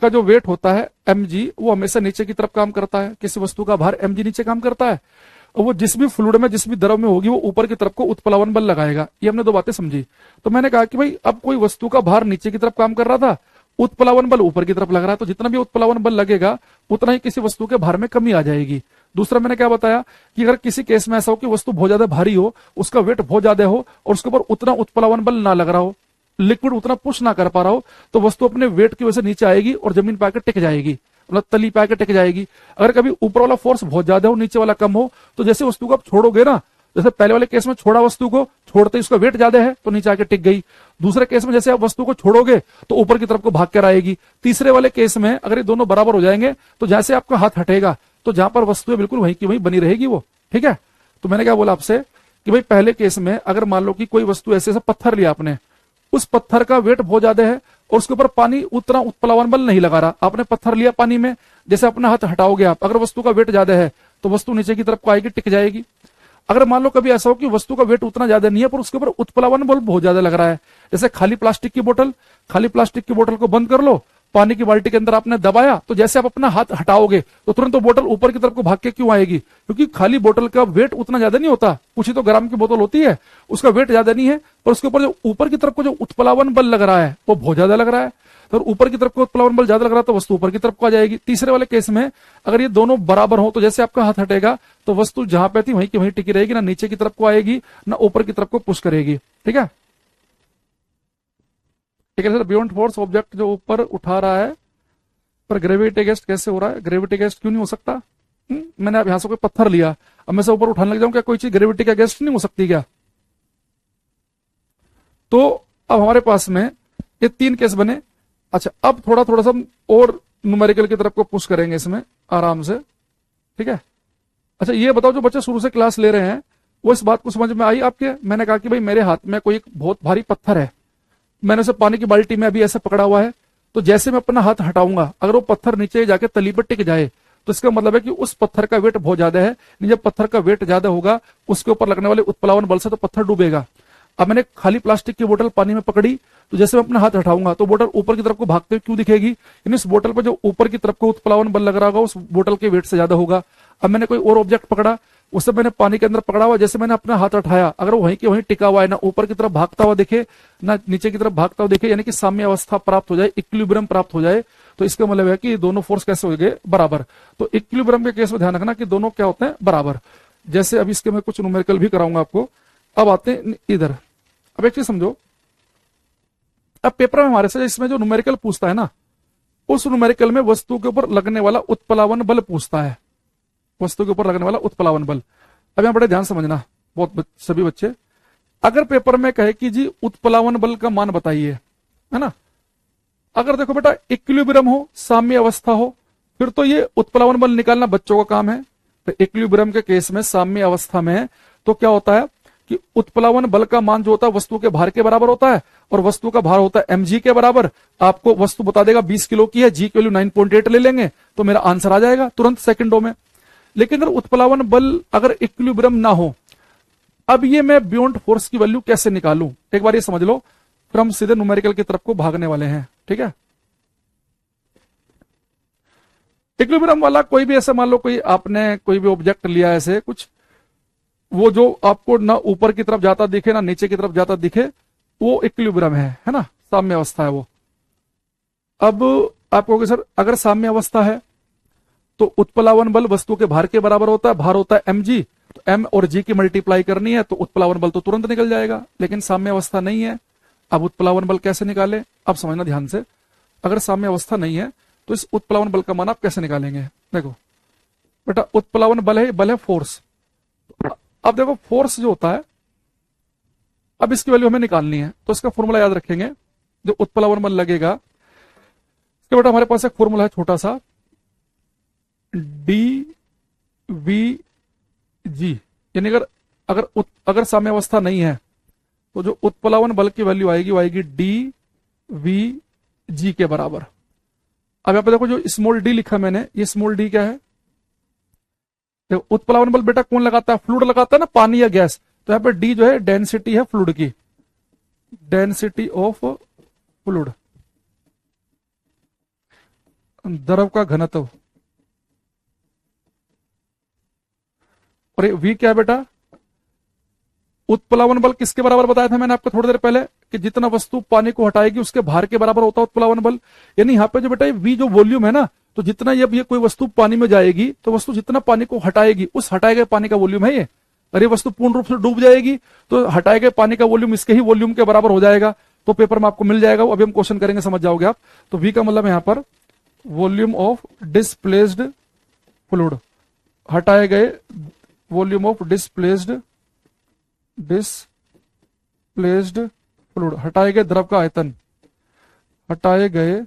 का जो वेट होता है mg, वो हमेशा नीचे की तरफ काम करता है, किसी वस्तु का भार mg नीचे काम करता है, और वो जिस भी फ्लूइड में जिस भी द्रव में होगी वो ऊपर की तरफ को उत्प्लावन बल लगाएगा। ये हमने दो बातें समझी। तो मैंने कहा कि भाई अब कोई वस्तु का भार नीचे की तरफ काम कर रहा था, उत्प्लावन बल ऊपर की तरफ लग रहा है, तो जितना भी उत्प्लावन बल लगेगा उतना ही किसी वस्तु के भार में कमी आ जाएगी। दूसरा मैंने क्या बताया कि अगर किसी केस में ऐसा हो कि वस्तु बहुत ज्यादा भारी हो, उसका वेट बहुत ज्यादा हो और उसके ऊपर उतना उत्प्लावन बल ना लग रहा हो, लिक्विड उतना पुश ना कर पा रहा हो, तो वस्तु अपने वेट की वजह से नीचे आएगी और जमीन पे आकर टिक जाएगी, मतलब तली पे आकर टिक जाएगी। अगर कभी ऊपर वाला फोर्स बहुत ज्यादा हो, नीचे वाला कम हो, तो जैसे वस्तु को आप छोड़ोगे ना, जैसे पहले वाले केस में छोड़ा वस्तु को, छोड़ते ही उसका वेट ज्यादा है तो नीचे आके टिक गई। दूसरे केस में जैसे आप वस्तु को छोड़ोगे तो ऊपर की तरफ को भाग कर आएगी। तीसरे वाले केस में अगर ये दोनों बराबर हो जाएंगे तो जैसे आपका हाथ हटेगा तो जहां पर वस्तु है बिल्कुल वहीं की वहीं बनी रहेगी वो। ठीक है, तो मैंने क्या बोला आपसे कि भाई पहले केस में अगर मान लो कि कोई वस्तु ऐसे पत्थर लिया आपने, उस पत्थर का वेट बहुत ज्यादा है और उसके ऊपर पानी उतना उत्प्लावन बल नहीं लगा रहा, आपने पत्थर लिया पानी में, जैसे अपना हाथ हटाओगे आप, अगर वस्तु का वेट ज्यादा है तो वस्तु नीचे की तरफ को आएगी, टिक जाएगी। अगर मान लो कभी ऐसा हो कि वस्तु का वेट उतना ज्यादा नहीं है पर उसके ऊपर उत्प्लावन बल बहुत ज्यादा लग रहा है, जैसे खाली प्लास्टिक की बोतल को बंद कर लो पानी की बाल्टी के अंदर आपने दबाया, तो जैसे आप अपना हाथ हटाओगे तो तुरंत वो बोतल ऊपर की तरफ को भाग के क्यों आएगी? क्योंकि खाली बोतल का वेट उतना ज्यादा नहीं होता, कुछ ही तो ग्राम की बोतल होती है, उसका वेट ज्यादा नहीं है, और उसके ऊपर जो ऊपर की तरफ को जो उत्प्लावन बल लग रहा है वो बहुत ज्यादा लग रहा है। तो ऊपर की तरफ को उत्प्लावन बल ज्यादा लग रहा है तो वस्तु ऊपर की तरफ को आ जाएगी। तीसरे वाले केस में अगर ये दोनों बराबर हो तो जैसे आपका हाथ हटेगा तो वस्तु जहां पे थी वहीं की वहीं टिकी रहेगी, ना नीचे की तरफ को आएगी ना ऊपर की तरफ को पुश करेगी। ठीक है, ठीक है सर। बियॉन्ड फोर्स ऑब्जेक्ट जो ऊपर उठा रहा है पर ग्रेविटी अगेंस्ट कैसे हो रहा है? ग्रेविटी अगेंस्ट क्यों नहीं हो सकता? मैंने अब यहां से कोई पत्थर लिया, अब मैं से ऊपर उठाने लग जाऊं, क्या कोई चीज ग्रेविटी के अगेंस्ट नहीं हो सकती क्या? तो अब हमारे पास में ये 3 केस बने। अच्छा, अब थोड़ा थोड़ा सा और न्यूमेरिकल की तरफ को पुश करेंगे इसमें आराम से। ठीक है, अच्छा ये बताओ, जो बच्चे शुरू से क्लास ले रहे हैं वो इस बात को समझ में आई आपके? मैंने कहा कि भाई मेरे हाथ में कोई एक बहुत भारी पत्थर है, मैंने उसे पानी की बाल्टी में अभी ऐसे पकड़ा हुआ है, तो जैसे मैं अपना हाथ हटाऊंगा अगर वो पत्थर नीचे जाके तली पर टिक जाए तो इसका मतलब है कि उस पत्थर का वेट बहुत ज्यादा है। जब पत्थर का वेट ज्यादा होगा उसके ऊपर लगने वाले उत्प्लावन बल से तो पत्थर डूबेगा। अब मैंने खाली प्लास्टिक की बोतल पानी में पकड़ी, तो जैसे मैं अपना हाथ हटाऊंगा तो बोतल ऊपर की तरफ को भागते हुए क्यों दिखेगी? यानी इस बोतल पर जो ऊपर की तरफ को उत्प्लावन बल लग रहा होगा उस बोतल के वेट से ज्यादा होगा। अब मैंने कोई और ऑब्जेक्ट पकड़ा, उससे मैंने पानी के अंदर पकड़ा हुआ, जैसे मैंने अपना हाथ उठाया अगर वो वहीं के वहीं टिका हुआ है, ना ऊपर की तरफ भागता हुआ दिखे ना नीचे की तरफ भागता हुआ दिखे, यानी कि साम्य अवस्था प्राप्त हो जाए, इक्विलिब्रियम प्राप्त हो जाए, तो इसका मतलब है कि दोनों फोर्स कैसे हो गए? बराबर। तो इक्विलिब्रियम के केस में ध्यान रखना कि दोनों क्या होते हैं? बराबर। जैसे अभी इसके मैं कुछ न्यूमेरिकल भी कराऊंगा आपको। अब आते हैं इधर। अब एक चीज समझो, अब पेपर में हमारे से इसमें जो न्यूमेरिकल पूछता है ना, उस न्यूमेरिकल में वस्तु के ऊपर लगने वाला उत्प्लावन बल पूछता है, वस्तु के ऊपर लगने वाला उत्प्लावन बल। अब यहां बड़े ध्यान समझना बहुत सभी बच्चे, अगर पेपर में कहे कि जी उत्प्लावन बल का मान बताइए, है ना, अगर देखो बेटा इक्विलिब्रियम हो, साम्य अवस्था हो, फिर तो ये उत्प्लावन बल निकालना बच्चों का काम है। तो इक्विलिब्रियम के केस में साम्य अवस्था में तो क्या होता है कि उत्प्लावन बल का मान जो होता है वस्तु के भार के बराबर होता है, और वस्तु का भार होता है mg के बराबर। आपको वस्तु बता देगा 20 किलो की है, जी की वैल्यू 9.8 ले लेंगे तो मेरा आंसर आ जाएगा तुरंत सेकंडों में। लेकिन अगर उत्प्लावन बल अगर इक्विलिब्रियम ना हो, अब ये मैं बियॉन्ड फोर्स की वैल्यू कैसे निकालूं? एक बार ये समझ लो, फिर हम सीधे न्यूमेरिकल की तरफ को भागने वाले हैं। ठीक है, इक्विलिब्रियम वाला कोई भी ऐसा, मान लो कोई आपने कोई भी ऑब्जेक्ट लिया ऐसे कुछ, वो जो आपको ना ऊपर की तरफ जाता दिखे ना नीचे की तरफ जाता दिखे, वो इक्विलिब्रियम है ना, साम्य अवस्था है वो। अब आप कहोगे सर अगर साम्य अवस्था है तो उत्प्लावन बल वस्तु के भार के बराबर होता है, भार होता है mg, तो m और g की मल्टीप्लाई करनी है तो उत्प्लावन बल तो तुरंत निकल जाएगा। लेकिन साम्य अवस्था नहीं है, अब उत्प्लावन बल कैसे निकाले? अब समझना ध्यान से, अगर साम्य अवस्था नहीं है तो इस उत्प्लावन बल का मान आप कैसे निकालेंगे? देखो बेटा, उत्प्लावन बल है, बल है फोर्स। अब देखो फोर्स जो होता है, अब इसकी वैल्यू हमें निकालनी है, तो इसका फॉर्मूला याद रखेंगे। जो उत्प्लावन बल लगेगा इसके बेटा हमारे पास एक फॉर्मूला है छोटा सा, डी वी जी, यानी अगर साम्य अवस्था नहीं है तो जो उत्प्लावन बल की वैल्यू आएगी वो आएगी डी वी जी के बराबर। अब यहां पे देखो जो स्मॉल डी लिखा मैंने, ये स्मॉल डी क्या है? देखो उत्प्लावन बल बेटा कौन लगाता है? फ्लूइड लगाता है ना, पानी या गैस। तो यहां पे डी जो है डेंसिटी है फ्लूइड की, डेंसिटी ऑफ फ्लूइड, द्रव का घनत्व। और ये वी क्या है बेटा? उत्प्लावन बल किसके बराबर बताया था मैंने आपको थोड़ी देर पहले, कि जितना वस्तु पानी को हटाएगी उसके भार के बराबर होता है उत्प्लावन बल। यानी यहाँ पे जो बेटा वी जो वॉल्यूम है ना, तो जितना ये कोई वस्तु पानी में जाएगी तो वस्तु जितना पानी को हटाएगी उस हटाए गए पानी का वॉल्यूम है ये। अरे वस्तु पूर्ण रूप से डूब जाएगी तो हटाए गए पानी का वॉल्यूम इसके ही वॉल्यूम के बराबर हो जाएगा। तो पेपर में आपको मिल जाएगा, अभी हम क्वेश्चन करेंगे समझ जाओगे आप। तो वी का मतलब यहां पर वॉल्यूम ऑफ डिस्प्लेस्ड फ्लूइड, हटाए गए वॉल्यूम ऑफ डिस्प्लेस्ड फ्लूइड, हटाए गए द्रव का आयतन, हटाए गए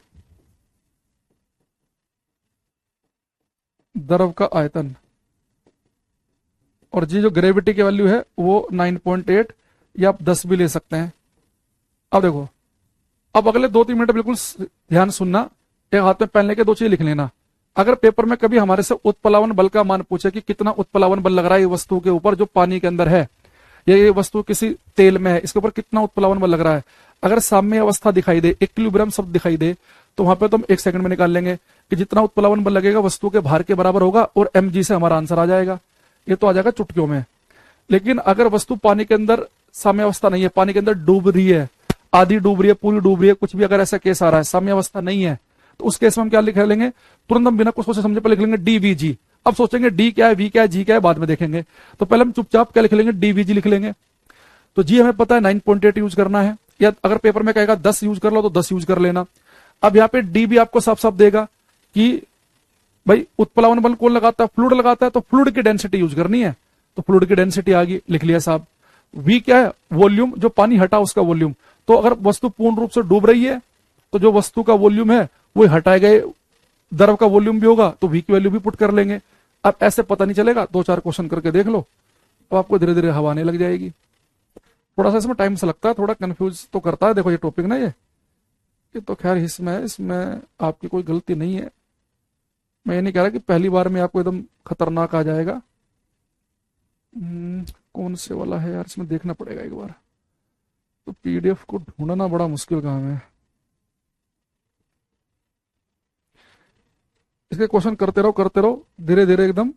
द्रव का आयतन। और जी जो ग्रेविटी की वैल्यू है वो 9.8, या आप 10 भी ले सकते हैं। अब देखो, अब अगले 2-3 मिनट बिल्कुल ध्यान सुनना, एक हाथ में पेन लेके 2 चीज लिख लेना। अगर पेपर में कभी हमारे से उत्प्लावन बल का मान पूछे कि कितना उत्प्लावन बल लग रहा है ये वस्तु के ऊपर जो पानी के अंदर है, या ये वस्तु किसी तेल में है, इसके ऊपर कितना उत्प्लावन बल लग रहा है, अगर साम्य अवस्था दिखाई दे, इक्विलिब्रियम शब्द दिखाई दे, तो वहां पे तो हम 1 सेकंड में निकाल लेंगे कि जितना उत्प्लावन बल लगेगा वस्तु के भार के बराबर होगा, और mg से हमारा आंसर आ जाएगा। ये तो आ जाएगा चुटकियों में। लेकिन अगर वस्तु पानी के अंदर साम्यावस्था नहीं है, पानी के अंदर डूब रही है, आधी डूब रही है, पूरी डूब रही है, कुछ भी अगर ऐसा केस आ रहा है, साम्यावस्था नहीं है, तो उस केस में हम क्या लिख लेंगे, तुरंत हम बिना कुछ सोचे समझे पहले लिख लेंगे डीवीजी। अब सोचेंगे डी क्या है, वी क्या है, जी क्या है, बाद में देखेंगे। तो पहले हम चुपचाप क्या लिख लेंगे, डीवीजी लिख लेंगे। तो जी हमें पता है 9.8 यूज करना है, या अगर पेपर में कहेगा 10 यूज कर लो तो 10 यूज कर लेना। अब यहाँ पे डी भी आपको साफ साफ देगा कि भाई उत्प्लावन बल कौन लगाता है, फ्लूइड लगाता है, तो फ्लूइड की डेंसिटी यूज करनी है, तो फ्लूइड की डेंसिटी आ गई, लिख लिया साहब। वी क्या है, वॉल्यूम, जो पानी हटा उसका वॉल्यूम। तो अगर वस्तु पूर्ण रूप से डूब रही है तो जो वस्तु का वॉल्यूम है वो हटाए गए द्रव का वॉल्यूम भी होगा, तो वी की वैल्यू भी पुट कर लेंगे। अब ऐसे पता नहीं चलेगा, 2-4 क्वेश्चन करके देख लो तो आपको धीरे धीरे हवा आने लग जाएगी। थोड़ा सा इसमें टाइम से लगता है, थोड़ा कंफ्यूज तो करता है। देखो ये टॉपिक ना, ये तो खैर इसमें आपकी कोई गलती नहीं है। मैं ये नहीं कह रहा कि पहली बार में आपको एकदम खतरनाक आ जाएगा। कौन से वाला है यार, इसमें देखना पड़ेगा एक बार। तो पीडीएफ को ढूंढना बड़ा मुश्किल काम है। इसके क्वेश्चन करते रहो धीरे धीरे एकदम।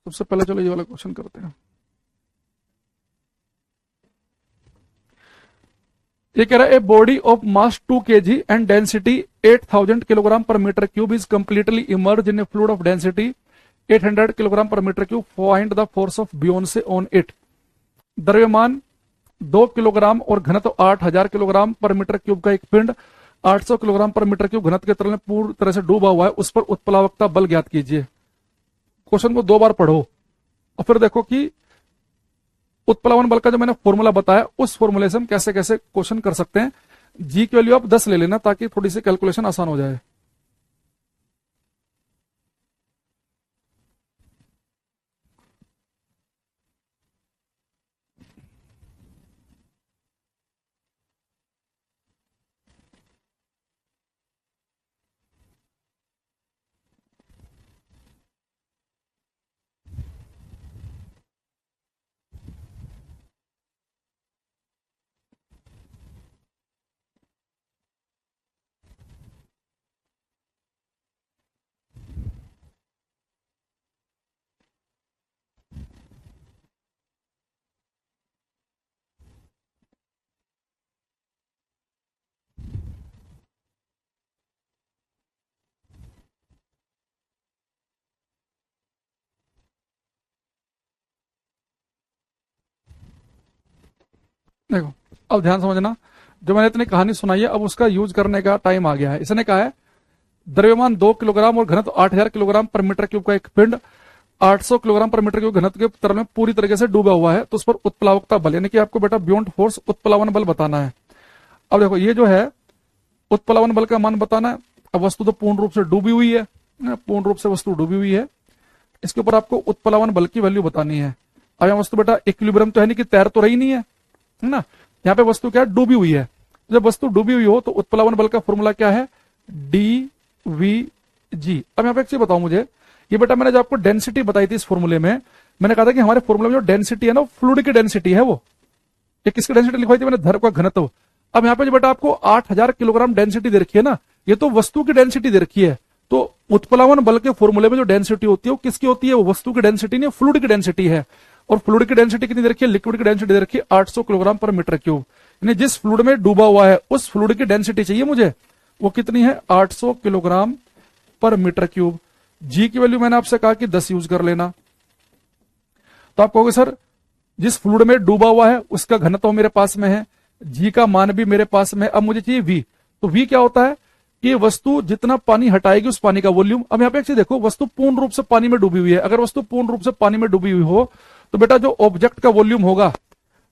सबसे पहले चलो ये वाला क्वेश्चन करते हैं। ये कह रहा है, a body of mass 2 kg and density 8000 kilogram per metre cube is completely immerse in a fluid of density 800 kilogram per metre cube, find the force of buoyancy on it. द्रव्यमान 2 किलोग्राम और घनत्व 8000 किलोग्राम पर मीटर क्यूब का एक पिंड 800 किलोग्राम पर मीटर क्यूब घनत्व के तल में पूरी तरह से डूबा हुआ है, उस पर उत्प्लावकता बल ज्ञात कीजिए। क्वेश्चन को 2 बार पढ़ो और फिर देखो कि उत्प्लावन बल का जो मैंने फॉर्मूला बताया उस फॉर्मूले से हम कैसे कैसे क्वेश्चन कर सकते हैं। जी की वैल्यू आप 10 ले लेना ताकि थोड़ी सी कैलकुलेशन आसान हो जाए। देखो अब ध्यान समझना, जो मैंने इतनी कहानी सुनाई है अब उसका यूज करने का टाइम आ गया है। इसने कहा है द्रव्यमान 2 किलोग्राम और घनत्व 8000 किलोग्राम पर मीटर क्यूब का एक पिंड 800 किलोग्राम पर मीटर क्यूब घनत्व के तरल में पूरी तरीके से डूबा हुआ है, तो उस पर उत्प्लावकता बल, यानी कि आपको बेटा बियॉन्ड फोर्स उत्प्लावन बल बताना है। अब देखो ये जो है उत्प्लावन बल का मान बताना है। अब वस्तु तो पूर्ण रूप से डूबी हुई है, पूर्ण रूप से वस्तु डूबी हुई है, इसके ऊपर आपको उत्प्लावन बल की वैल्यू बतानी है। अब यहाँ वस्तु बेटा इक्विलिब्रियम तो है नहीं कि तैर तो रही नहीं है ना, यहाँ पे वस्तु क्या है, डूबी हुई है। जब वस्तु डूबी हुई हो तो उत्प्लावन बल का फॉर्मूला क्या है, डी वी जी। अब यहाँ पे एक चीज बताओ मुझे, ये बेटा मैंने जो आपको डेंसिटी बताई थी इस फॉर्मूले में, मैंने कहा था कि हमारे फॉर्मूले में जो डेंसिटी है ना फ्लूइड की डेंसिटी है, वो ये किसकी डेंसिटी लिखवाई थी मैंने, द्रव का घनत्व। अब यहाँ पे जो बेटा आपको 8000 किलोग्राम डेंसिटी दे रखी है ना, ये तो वस्तु की डेंसिटी दे रखी है। तो उत्प्लावन बल के फॉर्मूले में जो डेंसिटी होती है वो किसकी होती है, वो वस्तु की डेंसिटी नहीं, फ्लूइड की डेंसिटी है। और फ्लूइड की डेंसिटी कितनी दे रखी है, लिक्विड की डेंसिटी दे रखी है 800 किलोग्राम पर मीटर क्यूब। यानी जिस फ्लूइड में डूबा हुआ है उस फ्लूइड की डेंसिटी चाहिए मुझे, वो कितनी है, 800 किलोग्राम पर मीटर क्यूब। जी की वैल्यू मैंने आपसे कहा कि 10 यूज कर लेना। तो आप कहोगे सर जिस फ्लूइड में डूबा हुआ है उसका घनत्व मेरे पास में है, जी का मान भी मेरे पास में, अब मुझे चाहिए वी। तो वी क्या होता है कि वस्तु जितना पानी हटाएगी उस पानी का वॉल्यूम। अब यहाँ पे एक चीज देखो, वस्तु पूर्ण रूप से पानी में डूबी हुई है, अगर वस्तु पूर्ण रूप से पानी में डूबी हुई हो तो बेटा जो ऑब्जेक्ट का वॉल्यूम होगा,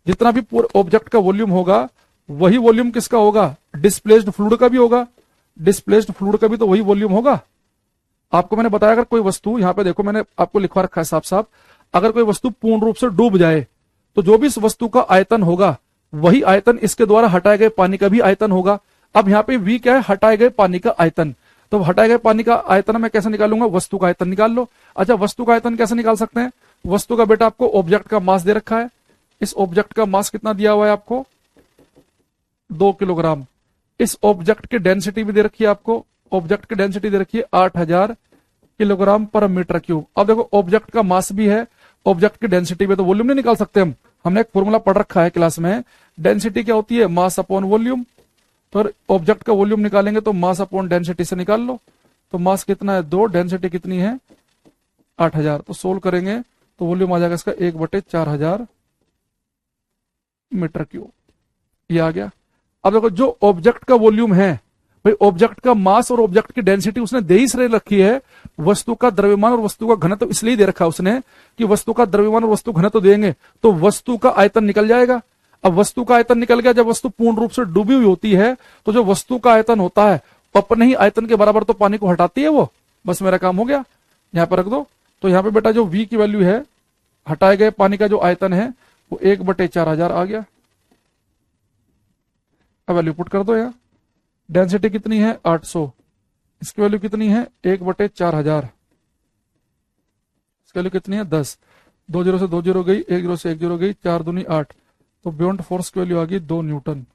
जितना भी ऑब्जेक्ट का वॉल्यूम होगा वही वॉल्यूम किसका होगा, डिस्प्लेस्ड फ्लूइड का भी होगा, डिस्प्लेस्ड फ्लूइड का भी तो वही वॉल्यूम होगा। आपको मैंने बताया अगर कोई वस्तु, यहां पे देखो मैंने आपको लिखवा रखा है साफ साफ, अगर कोई वस्तु पूर्ण रूप से डूब जाए तो जो भी इस वस्तु का आयतन होगा वही आयतन इसके द्वारा हटाए गए पानी का भी आयतन होगा। अब यहाँ पे वी क्या है, हटाए गए पानी का आयतन। तो हटाए गए पानी का आयतन मैं कैसे निकालूंगा, वस्तु का आयतन निकाल लो। अच्छा वस्तु का आयतन कैसे निकाल सकते हैं, वस्तु का बेटा आपको ऑब्जेक्ट का मास दे रखा है, इस ऑब्जेक्ट का मास कितना दिया हुआ है आपको 2 किलोग्राम। इस ऑब्जेक्ट की डेंसिटी भी दे रखी है आपको, ऑब्जेक्ट की डेंसिटी दे रखी है 8000 किलोग्राम पर मीटर क्यूब। अब देखो ऑब्जेक्ट का मास भी है, ऑब्जेक्ट की डेंसिटी भी, तो वॉल्यूम नहीं निकाल सकते हम, हमने एक फॉर्मूला पढ़ रखा है क्लास में, डेंसिटी क्या होती है मास अपॉन वॉल्यूम। तो ऑब्जेक्ट का वॉल्यूम निकालेंगे तो मास अपॉन डेंसिटी से निकाल लो, तो मास कितना है 2, डेंसिटी कितनी है 8000, तो सोल्व करेंगे तो वॉल्यूम आ जाएगा इसका 1/4000 मीटर क्यूब, ये आ गया। अब देखो जो ऑब्जेक्ट का वॉल्यूम है भाई, ऑब्जेक्ट का मास और ऑब्जेक्ट की डेंसिटी उसने दे ही से रखी है, वस्तु का द्रव्यमान और वस्तु का घनत्व इसलिए दे रखा है उसने कि वस्तु का द्रव्यमान और वस्तु घनत्व देंगे तो वस्तु का आयतन निकल जाएगा। अब वस्तु का आयतन निकल गया, जब वस्तु पूर्ण रूप से डूबी हुई होती है तो जो वस्तु का आयतन होता है अपने ही आयतन के बराबर तो पानी को हटाती है वो, बस मेरा काम हो गया, यहां पर रख दो। तो यहां पे बेटा जो v की वैल्यू है, हटाए गए पानी का जो आयतन है वो 1/4000 आ गया। अब वैल्यू पुट कर दो यहाँ, डेंसिटी कितनी है 800, इसकी वैल्यू कितनी है 1/4000, इसकी वैल्यू कितनी है 10, 2 0 से 2 0 गई, 1 0 से 1 0 गई, 4 दूनी 8, तो बियॉन्ड फोर्स की वैल्यू आ गई 2 न्यूटन।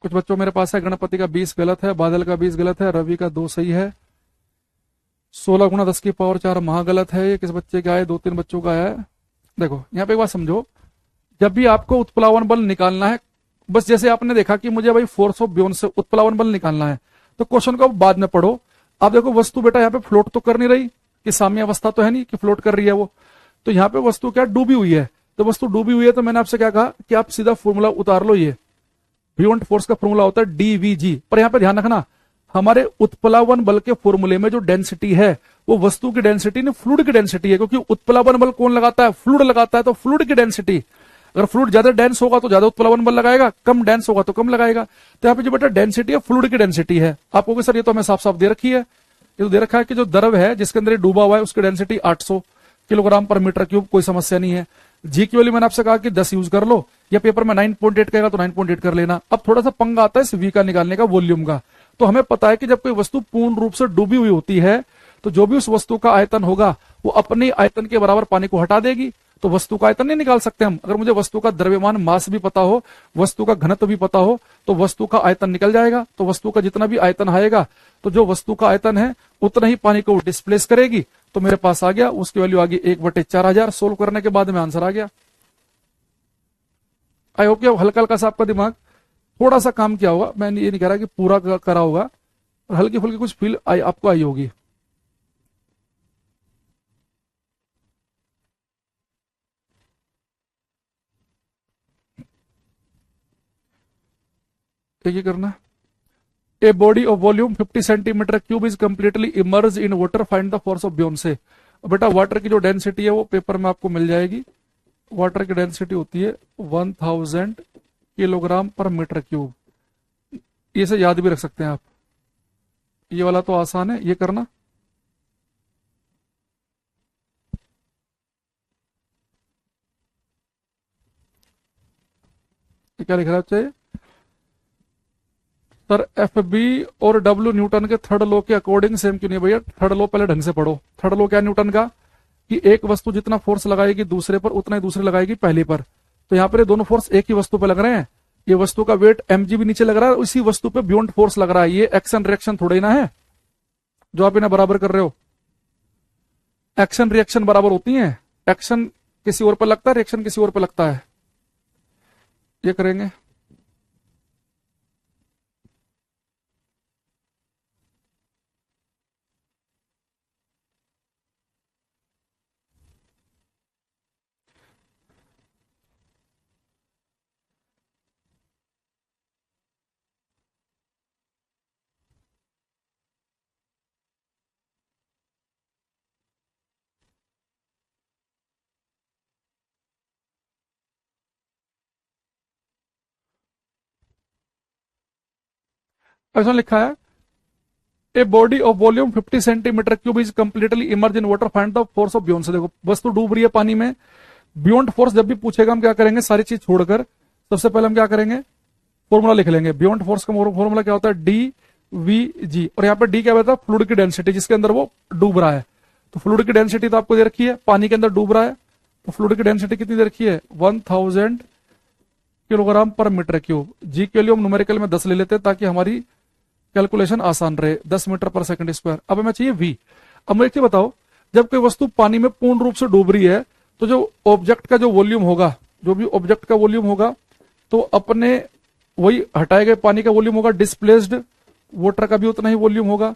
कुछ बच्चों मेरे पास है गणपति का 20 गलत है, बादल का 20 गलत है, रवि का 2 सही है, 16 × 10⁴ महागलत है, ये किस बच्चे का है 2-3 बच्चों का है। देखो यहाँ पे एक बात समझो, जब भी आपको उत्प्लावन बल निकालना है, बस जैसे आपने देखा कि मुझे भाई फोर्स ऑफ बियॉन्ड से उत्प्लावन बल निकालना है, तो क्वेश्चन को बाद में पढ़ो। आप देखो वस्तु बेटा यहाँ पे फ्लोट तो कर नहीं रही, कि साम्य अवस्था तो है नहीं कि फ्लोट कर रही है वो, तो यहाँ पे वस्तु क्या डूबी हुई है। तो वस्तु डूबी हुई है तो मैंने आपसे क्या कहा कि आप सीधा फॉर्मूला उतार लो, ये बियॉन्ड फोर्स का फॉर्मूला होता है डीवीजी। पर यहाँ पे ध्यान रखना, हमारे उत्प्लावन बल के फॉर्मूले में जो डेंसिटी है वो वस्तु की डेंसिटी नहीं फ्लूइड की डेंसिटी है, क्योंकि उत्प्लावन बल कौन लगाता है फ्लूइड लगाता है, तो फ्लूइड की डेंसिटी, अगर फ्लूइड ज्यादा डेंस होगा तो ज्यादा उत्प्लावन बल लगाएगा, कम डेंस होगा तो कम लगाएगा। तो यहाँ पे जो बेटा डेंसिटी है फ्लूइड की डेंसिटी है। आपको कहोगे सर ये तो हमें साफ साफ दे रखी है, ये तो दे रखा है कि जो द्रव है जिसके अंदर ये डूबा हुआ है उसकी density 800 kilogram per metre cube, कोई समस्या नहीं है। जी की वैल्यू मैंने आपसे कहा कि 10 यूज कर लो, या पेपर में 9.8 कहेगा तो 9.8 कर लेना। अब थोड़ा सा पंगा आता है इस v का निकालने का, वॉल्यूम का। तो हमें पता है कि जब कोई वस्तु पूर्ण रूप से डूबी हुई होती है तो जो भी उस वस्तु का आयतन होगा वो अपने आयतन के बराबर पानी को हटा देगी, तो वस्तु का आयतन नहीं निकाल सकते हम। अगर मुझे वस्तु का द्रव्यमान मास भी पता हो, वस्तु का घनत्व भी पता हो, तो वस्तु का आयतन निकल जाएगा। तो वस्तु का जितना भी आयतन आएगा तो जो वस्तु का आयतन है उतना ही पानी को डिस्प्लेस करेगी। तो मेरे पास आ गया, उसकी वैल्यू आ गई 1/4000। सोल्व करने के बाद में आंसर आ गया। आई होप कि हल्का हल्का सा आपका दिमाग थोड़ा सा काम किया होगा, मैं ये नहीं कह रहा कि पूरा करा होगा, और हल्की फुल्की कुछ फील आपको आई होगी। ये करना, a body of volume 50 centimetre cube is completely immerse in water, find the force of buoyancy. बेटा वाटर की जो डेंसिटी है वो पेपर में आपको मिल जाएगी। वाटर की डेंसिटी होती है 1000 किलोग्राम पर मीटर क्यूब। ये से याद भी रख सकते हैं आप, ये वाला तो आसान है, ये करना। ये क्या लिख रहा है चाहिए सर, एफ बी और डब्ल्यू न्यूटन के थर्ड लॉ के अकॉर्डिंग सेम क्यों नहीं भैया? थर्ड लॉ पहले ढंग से पढ़ो। थर्ड लॉ क्या न्यूटन का, कि एक वस्तु जितना फोर्स लगाएगी दूसरे पर उतना ही दूसरे लगाएगी पहले पर। तो यहाँ पर ये दोनों फोर्स एक ही वस्तु पर लग रहे हैं। ये वस्तु का वेट mg भी नीचे लग रहा है, उसी वस्तु पे बियॉन्ड फोर्स लग रहा है। ये एक्शन रिएक्शन थोड़ा ही ना है जो आप इन्हें बराबर कर रहे हो। एक्शन रिएक्शन बराबर होती है, एक्शन किसी और पर लगता है, रिएक्शन किसी और पर लगता है। ये करेंगे, ऐसा लिखा है, a body of volume 50 centimetre cube is completely immerse in water, find the force of beyond से। देखो वस्तु डूब रही है पानी में, बियॉन्ड फोर्स जब भी पूछेगा हम क्या करेंगे, सारी चीज छोड़कर सबसे पहले हम क्या करेंगे, फॉर्मूला लिख लेंगे। बियॉन्ड फोर्स का फॉर्मूला क्या होता है, डी वी जी, और यहाँ पे डी क्या होता है, फ्लूइड की डेंसिटी जिसके अंदर वो डूब रहा है। तो फ्लूइड की डेंसिटी तो आपको दे रखी है, पानी के अंदर डूब रहा है, तो फ्लूइड की डेंसिटी कितनी दे रखी है 1000 किलोग्राम पर मीटर क्यूब। जी के लिए हम न्यूमेरिकल में 10 ले लेते हैं ताकि हमारी कैलकुलेशन आसान रहे, 10 मीटर पर सेकंड स्क्वायर। अब हमें चाहिए वी। अब मुझे बताओ, जब कोई वस्तु पानी में पूर्ण रूप से डूब रही है तो जो ऑब्जेक्ट का जो वॉल्यूम होगा, जो भी ऑब्जेक्ट का वॉल्यूम होगा, तो अपने वही हटाए गए पानी का वॉल्यूम होगा, डिस्प्लेस्ड वाटर का भी उतना ही वॉल्यूम होगा,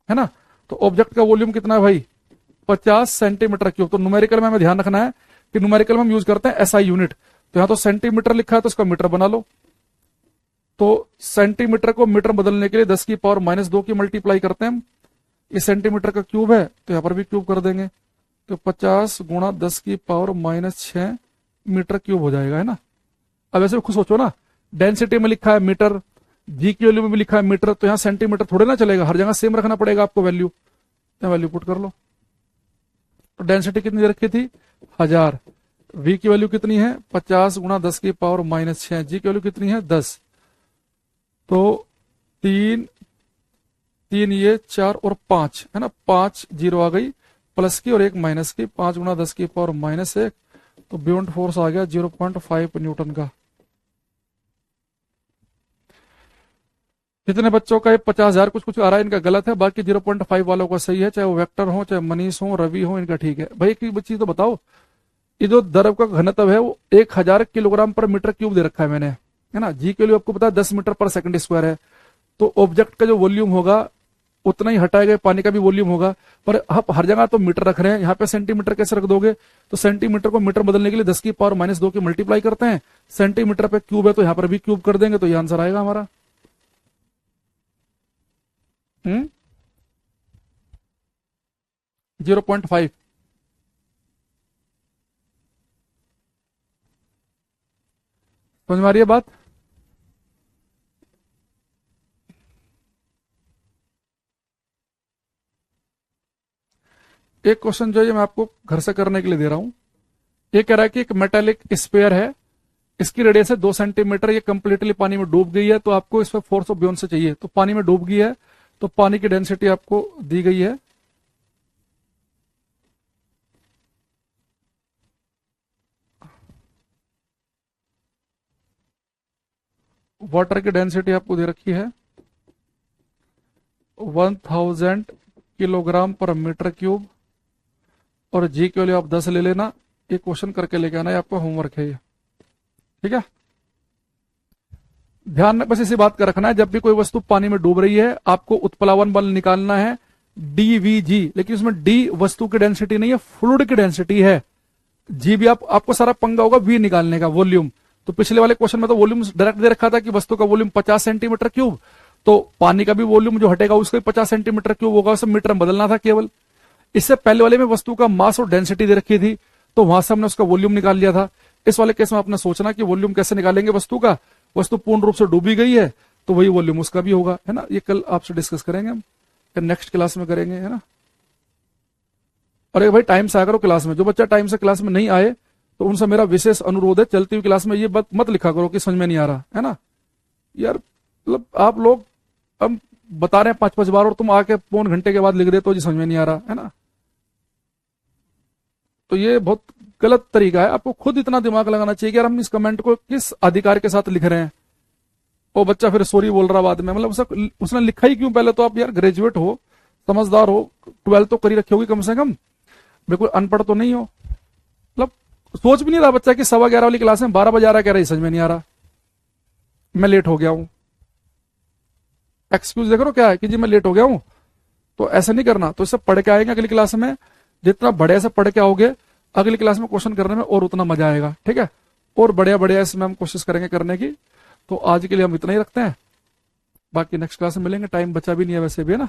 है ना। तो ऑब्जेक्ट का वॉल्यूम कितना है भाई 50 सेंटीमीटर क्यूब। तो न्यूमेरिकल में हमें ध्यान रखना है कि न्यूमेरिकल में हम यूज करते हैं एसआई यूनिट। तो यहां तो सेंटीमीटर लिखा है तो इसका मीटर बना लो। तो सेंटीमीटर को मीटर बदलने के लिए 10 की पावर -2 की मल्टीप्लाई करते हैं हम। ये सेंटीमीटर का क्यूब है तो यहां पर भी क्यूब कर देंगे, तो 50 गुणा 10 की पावर -6 मीटर क्यूब हो जाएगा, है ना। अब ऐसे खुद सोचो ना, डेंसिटी में लिखा है मीटर, जी की वैल्यू में भी लिखा है मीटर, तो यहां सेंटीमीटर थोड़े ना चलेगा, हर जगह सेम रखना पड़ेगा आपको वैल्यू। वैल्यू पुट कर लो। तो डेंसिटी कितनी दे रखी थी 1000, वी की वैल्यू कितनी है 50 गुणा 10 की पावर -6, जी की वैल्यू कितनी है 10। तो 3 3 ये 4 और 5 है ना, 5 जीरो आ गई प्लस की और 1 माइनस की, 5 गुणा 10 की पावर -1, तो बियॉन्ड फोर्स आ गया 0.5 न्यूटन का। जितने बच्चों का ये 50,000 कुछ कुछ आ रहा है इनका गलत है, बाकी 0.5 वालों का सही है, चाहे वो वेक्टर हो चाहे मनीष हो रवि हो, इनका ठीक है। भाई एक चीज तो बताओ, ये जो द्रव का घनत्व है वो 1000 किलोग्राम पर मीटर क्यूब दे रखा है मैंने, है ना। जी के लिए आपको पता है 10 मीटर पर सेकंड स्क्वायर है। तो ऑब्जेक्ट का जो वॉल्यूम होगा उतना ही हटाए गए पानी का भी वॉल्यूम होगा, पर आप हर जगह तो मीटर रख रहे हैं, यहाँ पे सेंटीमीटर कैसे रख दोगे। तो सेंटीमीटर को मीटर बदलने के लिए 10 की पावर -2 की मल्टीप्लाई करते हैं, सेंटीमीटर पे क्यूब है तो यहाँ पर भी क्यूब कर देंगे, तो ये आंसर आएगा हमारा। 0.5। समझ में आ रही है बात। एक क्वेश्चन जो है मैं आपको घर से करने के लिए दे रहा हूं। ये कह रहा है कि एक मेटालिक स्पेयर है, इसकी रेडियस है 2 सेंटीमीटर, ये कंप्लीटली पानी में डूब गई है, तो आपको इस पर फोर्स ऑफ ब्योन से चाहिए। तो पानी में डूब गई है तो पानी की डेंसिटी आपको दी गई है, वाटर की डेंसिटी आपको दे रखी है 1000 किलोग्राम पर मीटर क्यूब, और जी के लिए आप 10 ले लेना। ये क्वेश्चन करके लेके आना, ये आपका होमवर्क है ये, ठीक है। ध्यान में बस इसी बात का रखना है, जब भी कोई वस्तु पानी में डूब रही है आपको उत्प्लावन बल निकालना है डीवीजी, लेकिन उसमें डी वस्तु की डेंसिटी नहीं है, फ्लूइड की डेंसिटी है। जी भी आपको सारा पंगा होगा वी निकालने का, वॉल्यूम। तो पिछले वाले क्वेश्चन में तो वॉल्यूम डायरेक्ट दे रखा था कि वस्तु का वॉल्यूम 50 सेंटीमीटर क्यूब, तो पानी का भी वॉल्यूम जो हटेगा उसका 50 सेंटीमीटर क्यूब होगा, उसे मीटर में बदलना था केवल। इससे पहले वाले में वस्तु का मास और डेंसिटी दे रखी थी, तो वहां से हमने उसका वॉल्यूम निकाल लिया था। इस वाले केस में आपने सोचना कि वॉल्यूम कैसे निकालेंगे वस्तु का, वस्तु पूर्ण रूप से डूबी गई है तो वही वॉल्यूम उसका भी होगा, है ना। ये कल आपसे डिस्कस करेंगे हम, नेक्स्ट क्लास में करेंगे, है ना। और एक भाई टाइम से आया करो क्लास में, जो बच्चा टाइम से क्लास में नहीं आए तो उनसे मेरा विशेष अनुरोध है, चलती हुई क्लास में ये बात मत लिखा करो कि समझ में नहीं आ रहा, है ना यार। मतलब आप लोग हम बता रहे हैं 5-5 बार और तुम आके पौन घंटे के बाद लिख देते हो जी समझ में नहीं आ रहा, है ना। तो ये बहुत गलत तरीका है, आपको खुद इतना दिमाग लगाना चाहिए कि यार हम इस कमेंट को किस अधिकार के साथ लिख रहे हैं। वो बच्चा फिर सॉरी बोल रहा बाद में, मतलब उसने लिखा ही क्यों पहले। तो आप यार ग्रेजुएट हो, समझदार हो, 12 तो करी रखी होगी कम से कम, बिल्कुल अनपढ़ तो नहीं हो। मतलब सोच भी नहीं रहा बच्चा कि 11:15 वाली क्लास में 12 बजे आ रहा है, कह रहा समझ में नहीं आ रहा, मैं लेट हो गया हूं। एक्सक्यूज देख रहे हो क्या है कि जी मैं लेट हो गया हूं। तो ऐसा नहीं करना, तो इससे पढ़ के आएंगे अगली क्लास में, जितना बढ़िया से पढ़ के आओगे अगली क्लास में क्वेश्चन करने में और उतना मजा आएगा, ठीक है। और बढ़िया बढ़िया इसमें हम कोशिश करेंगे करने की। तो आज के लिए हम इतना ही रखते हैं, बाकी नेक्स्ट क्लास में मिलेंगे, टाइम बचा भी नहीं है वैसे भी, है ना।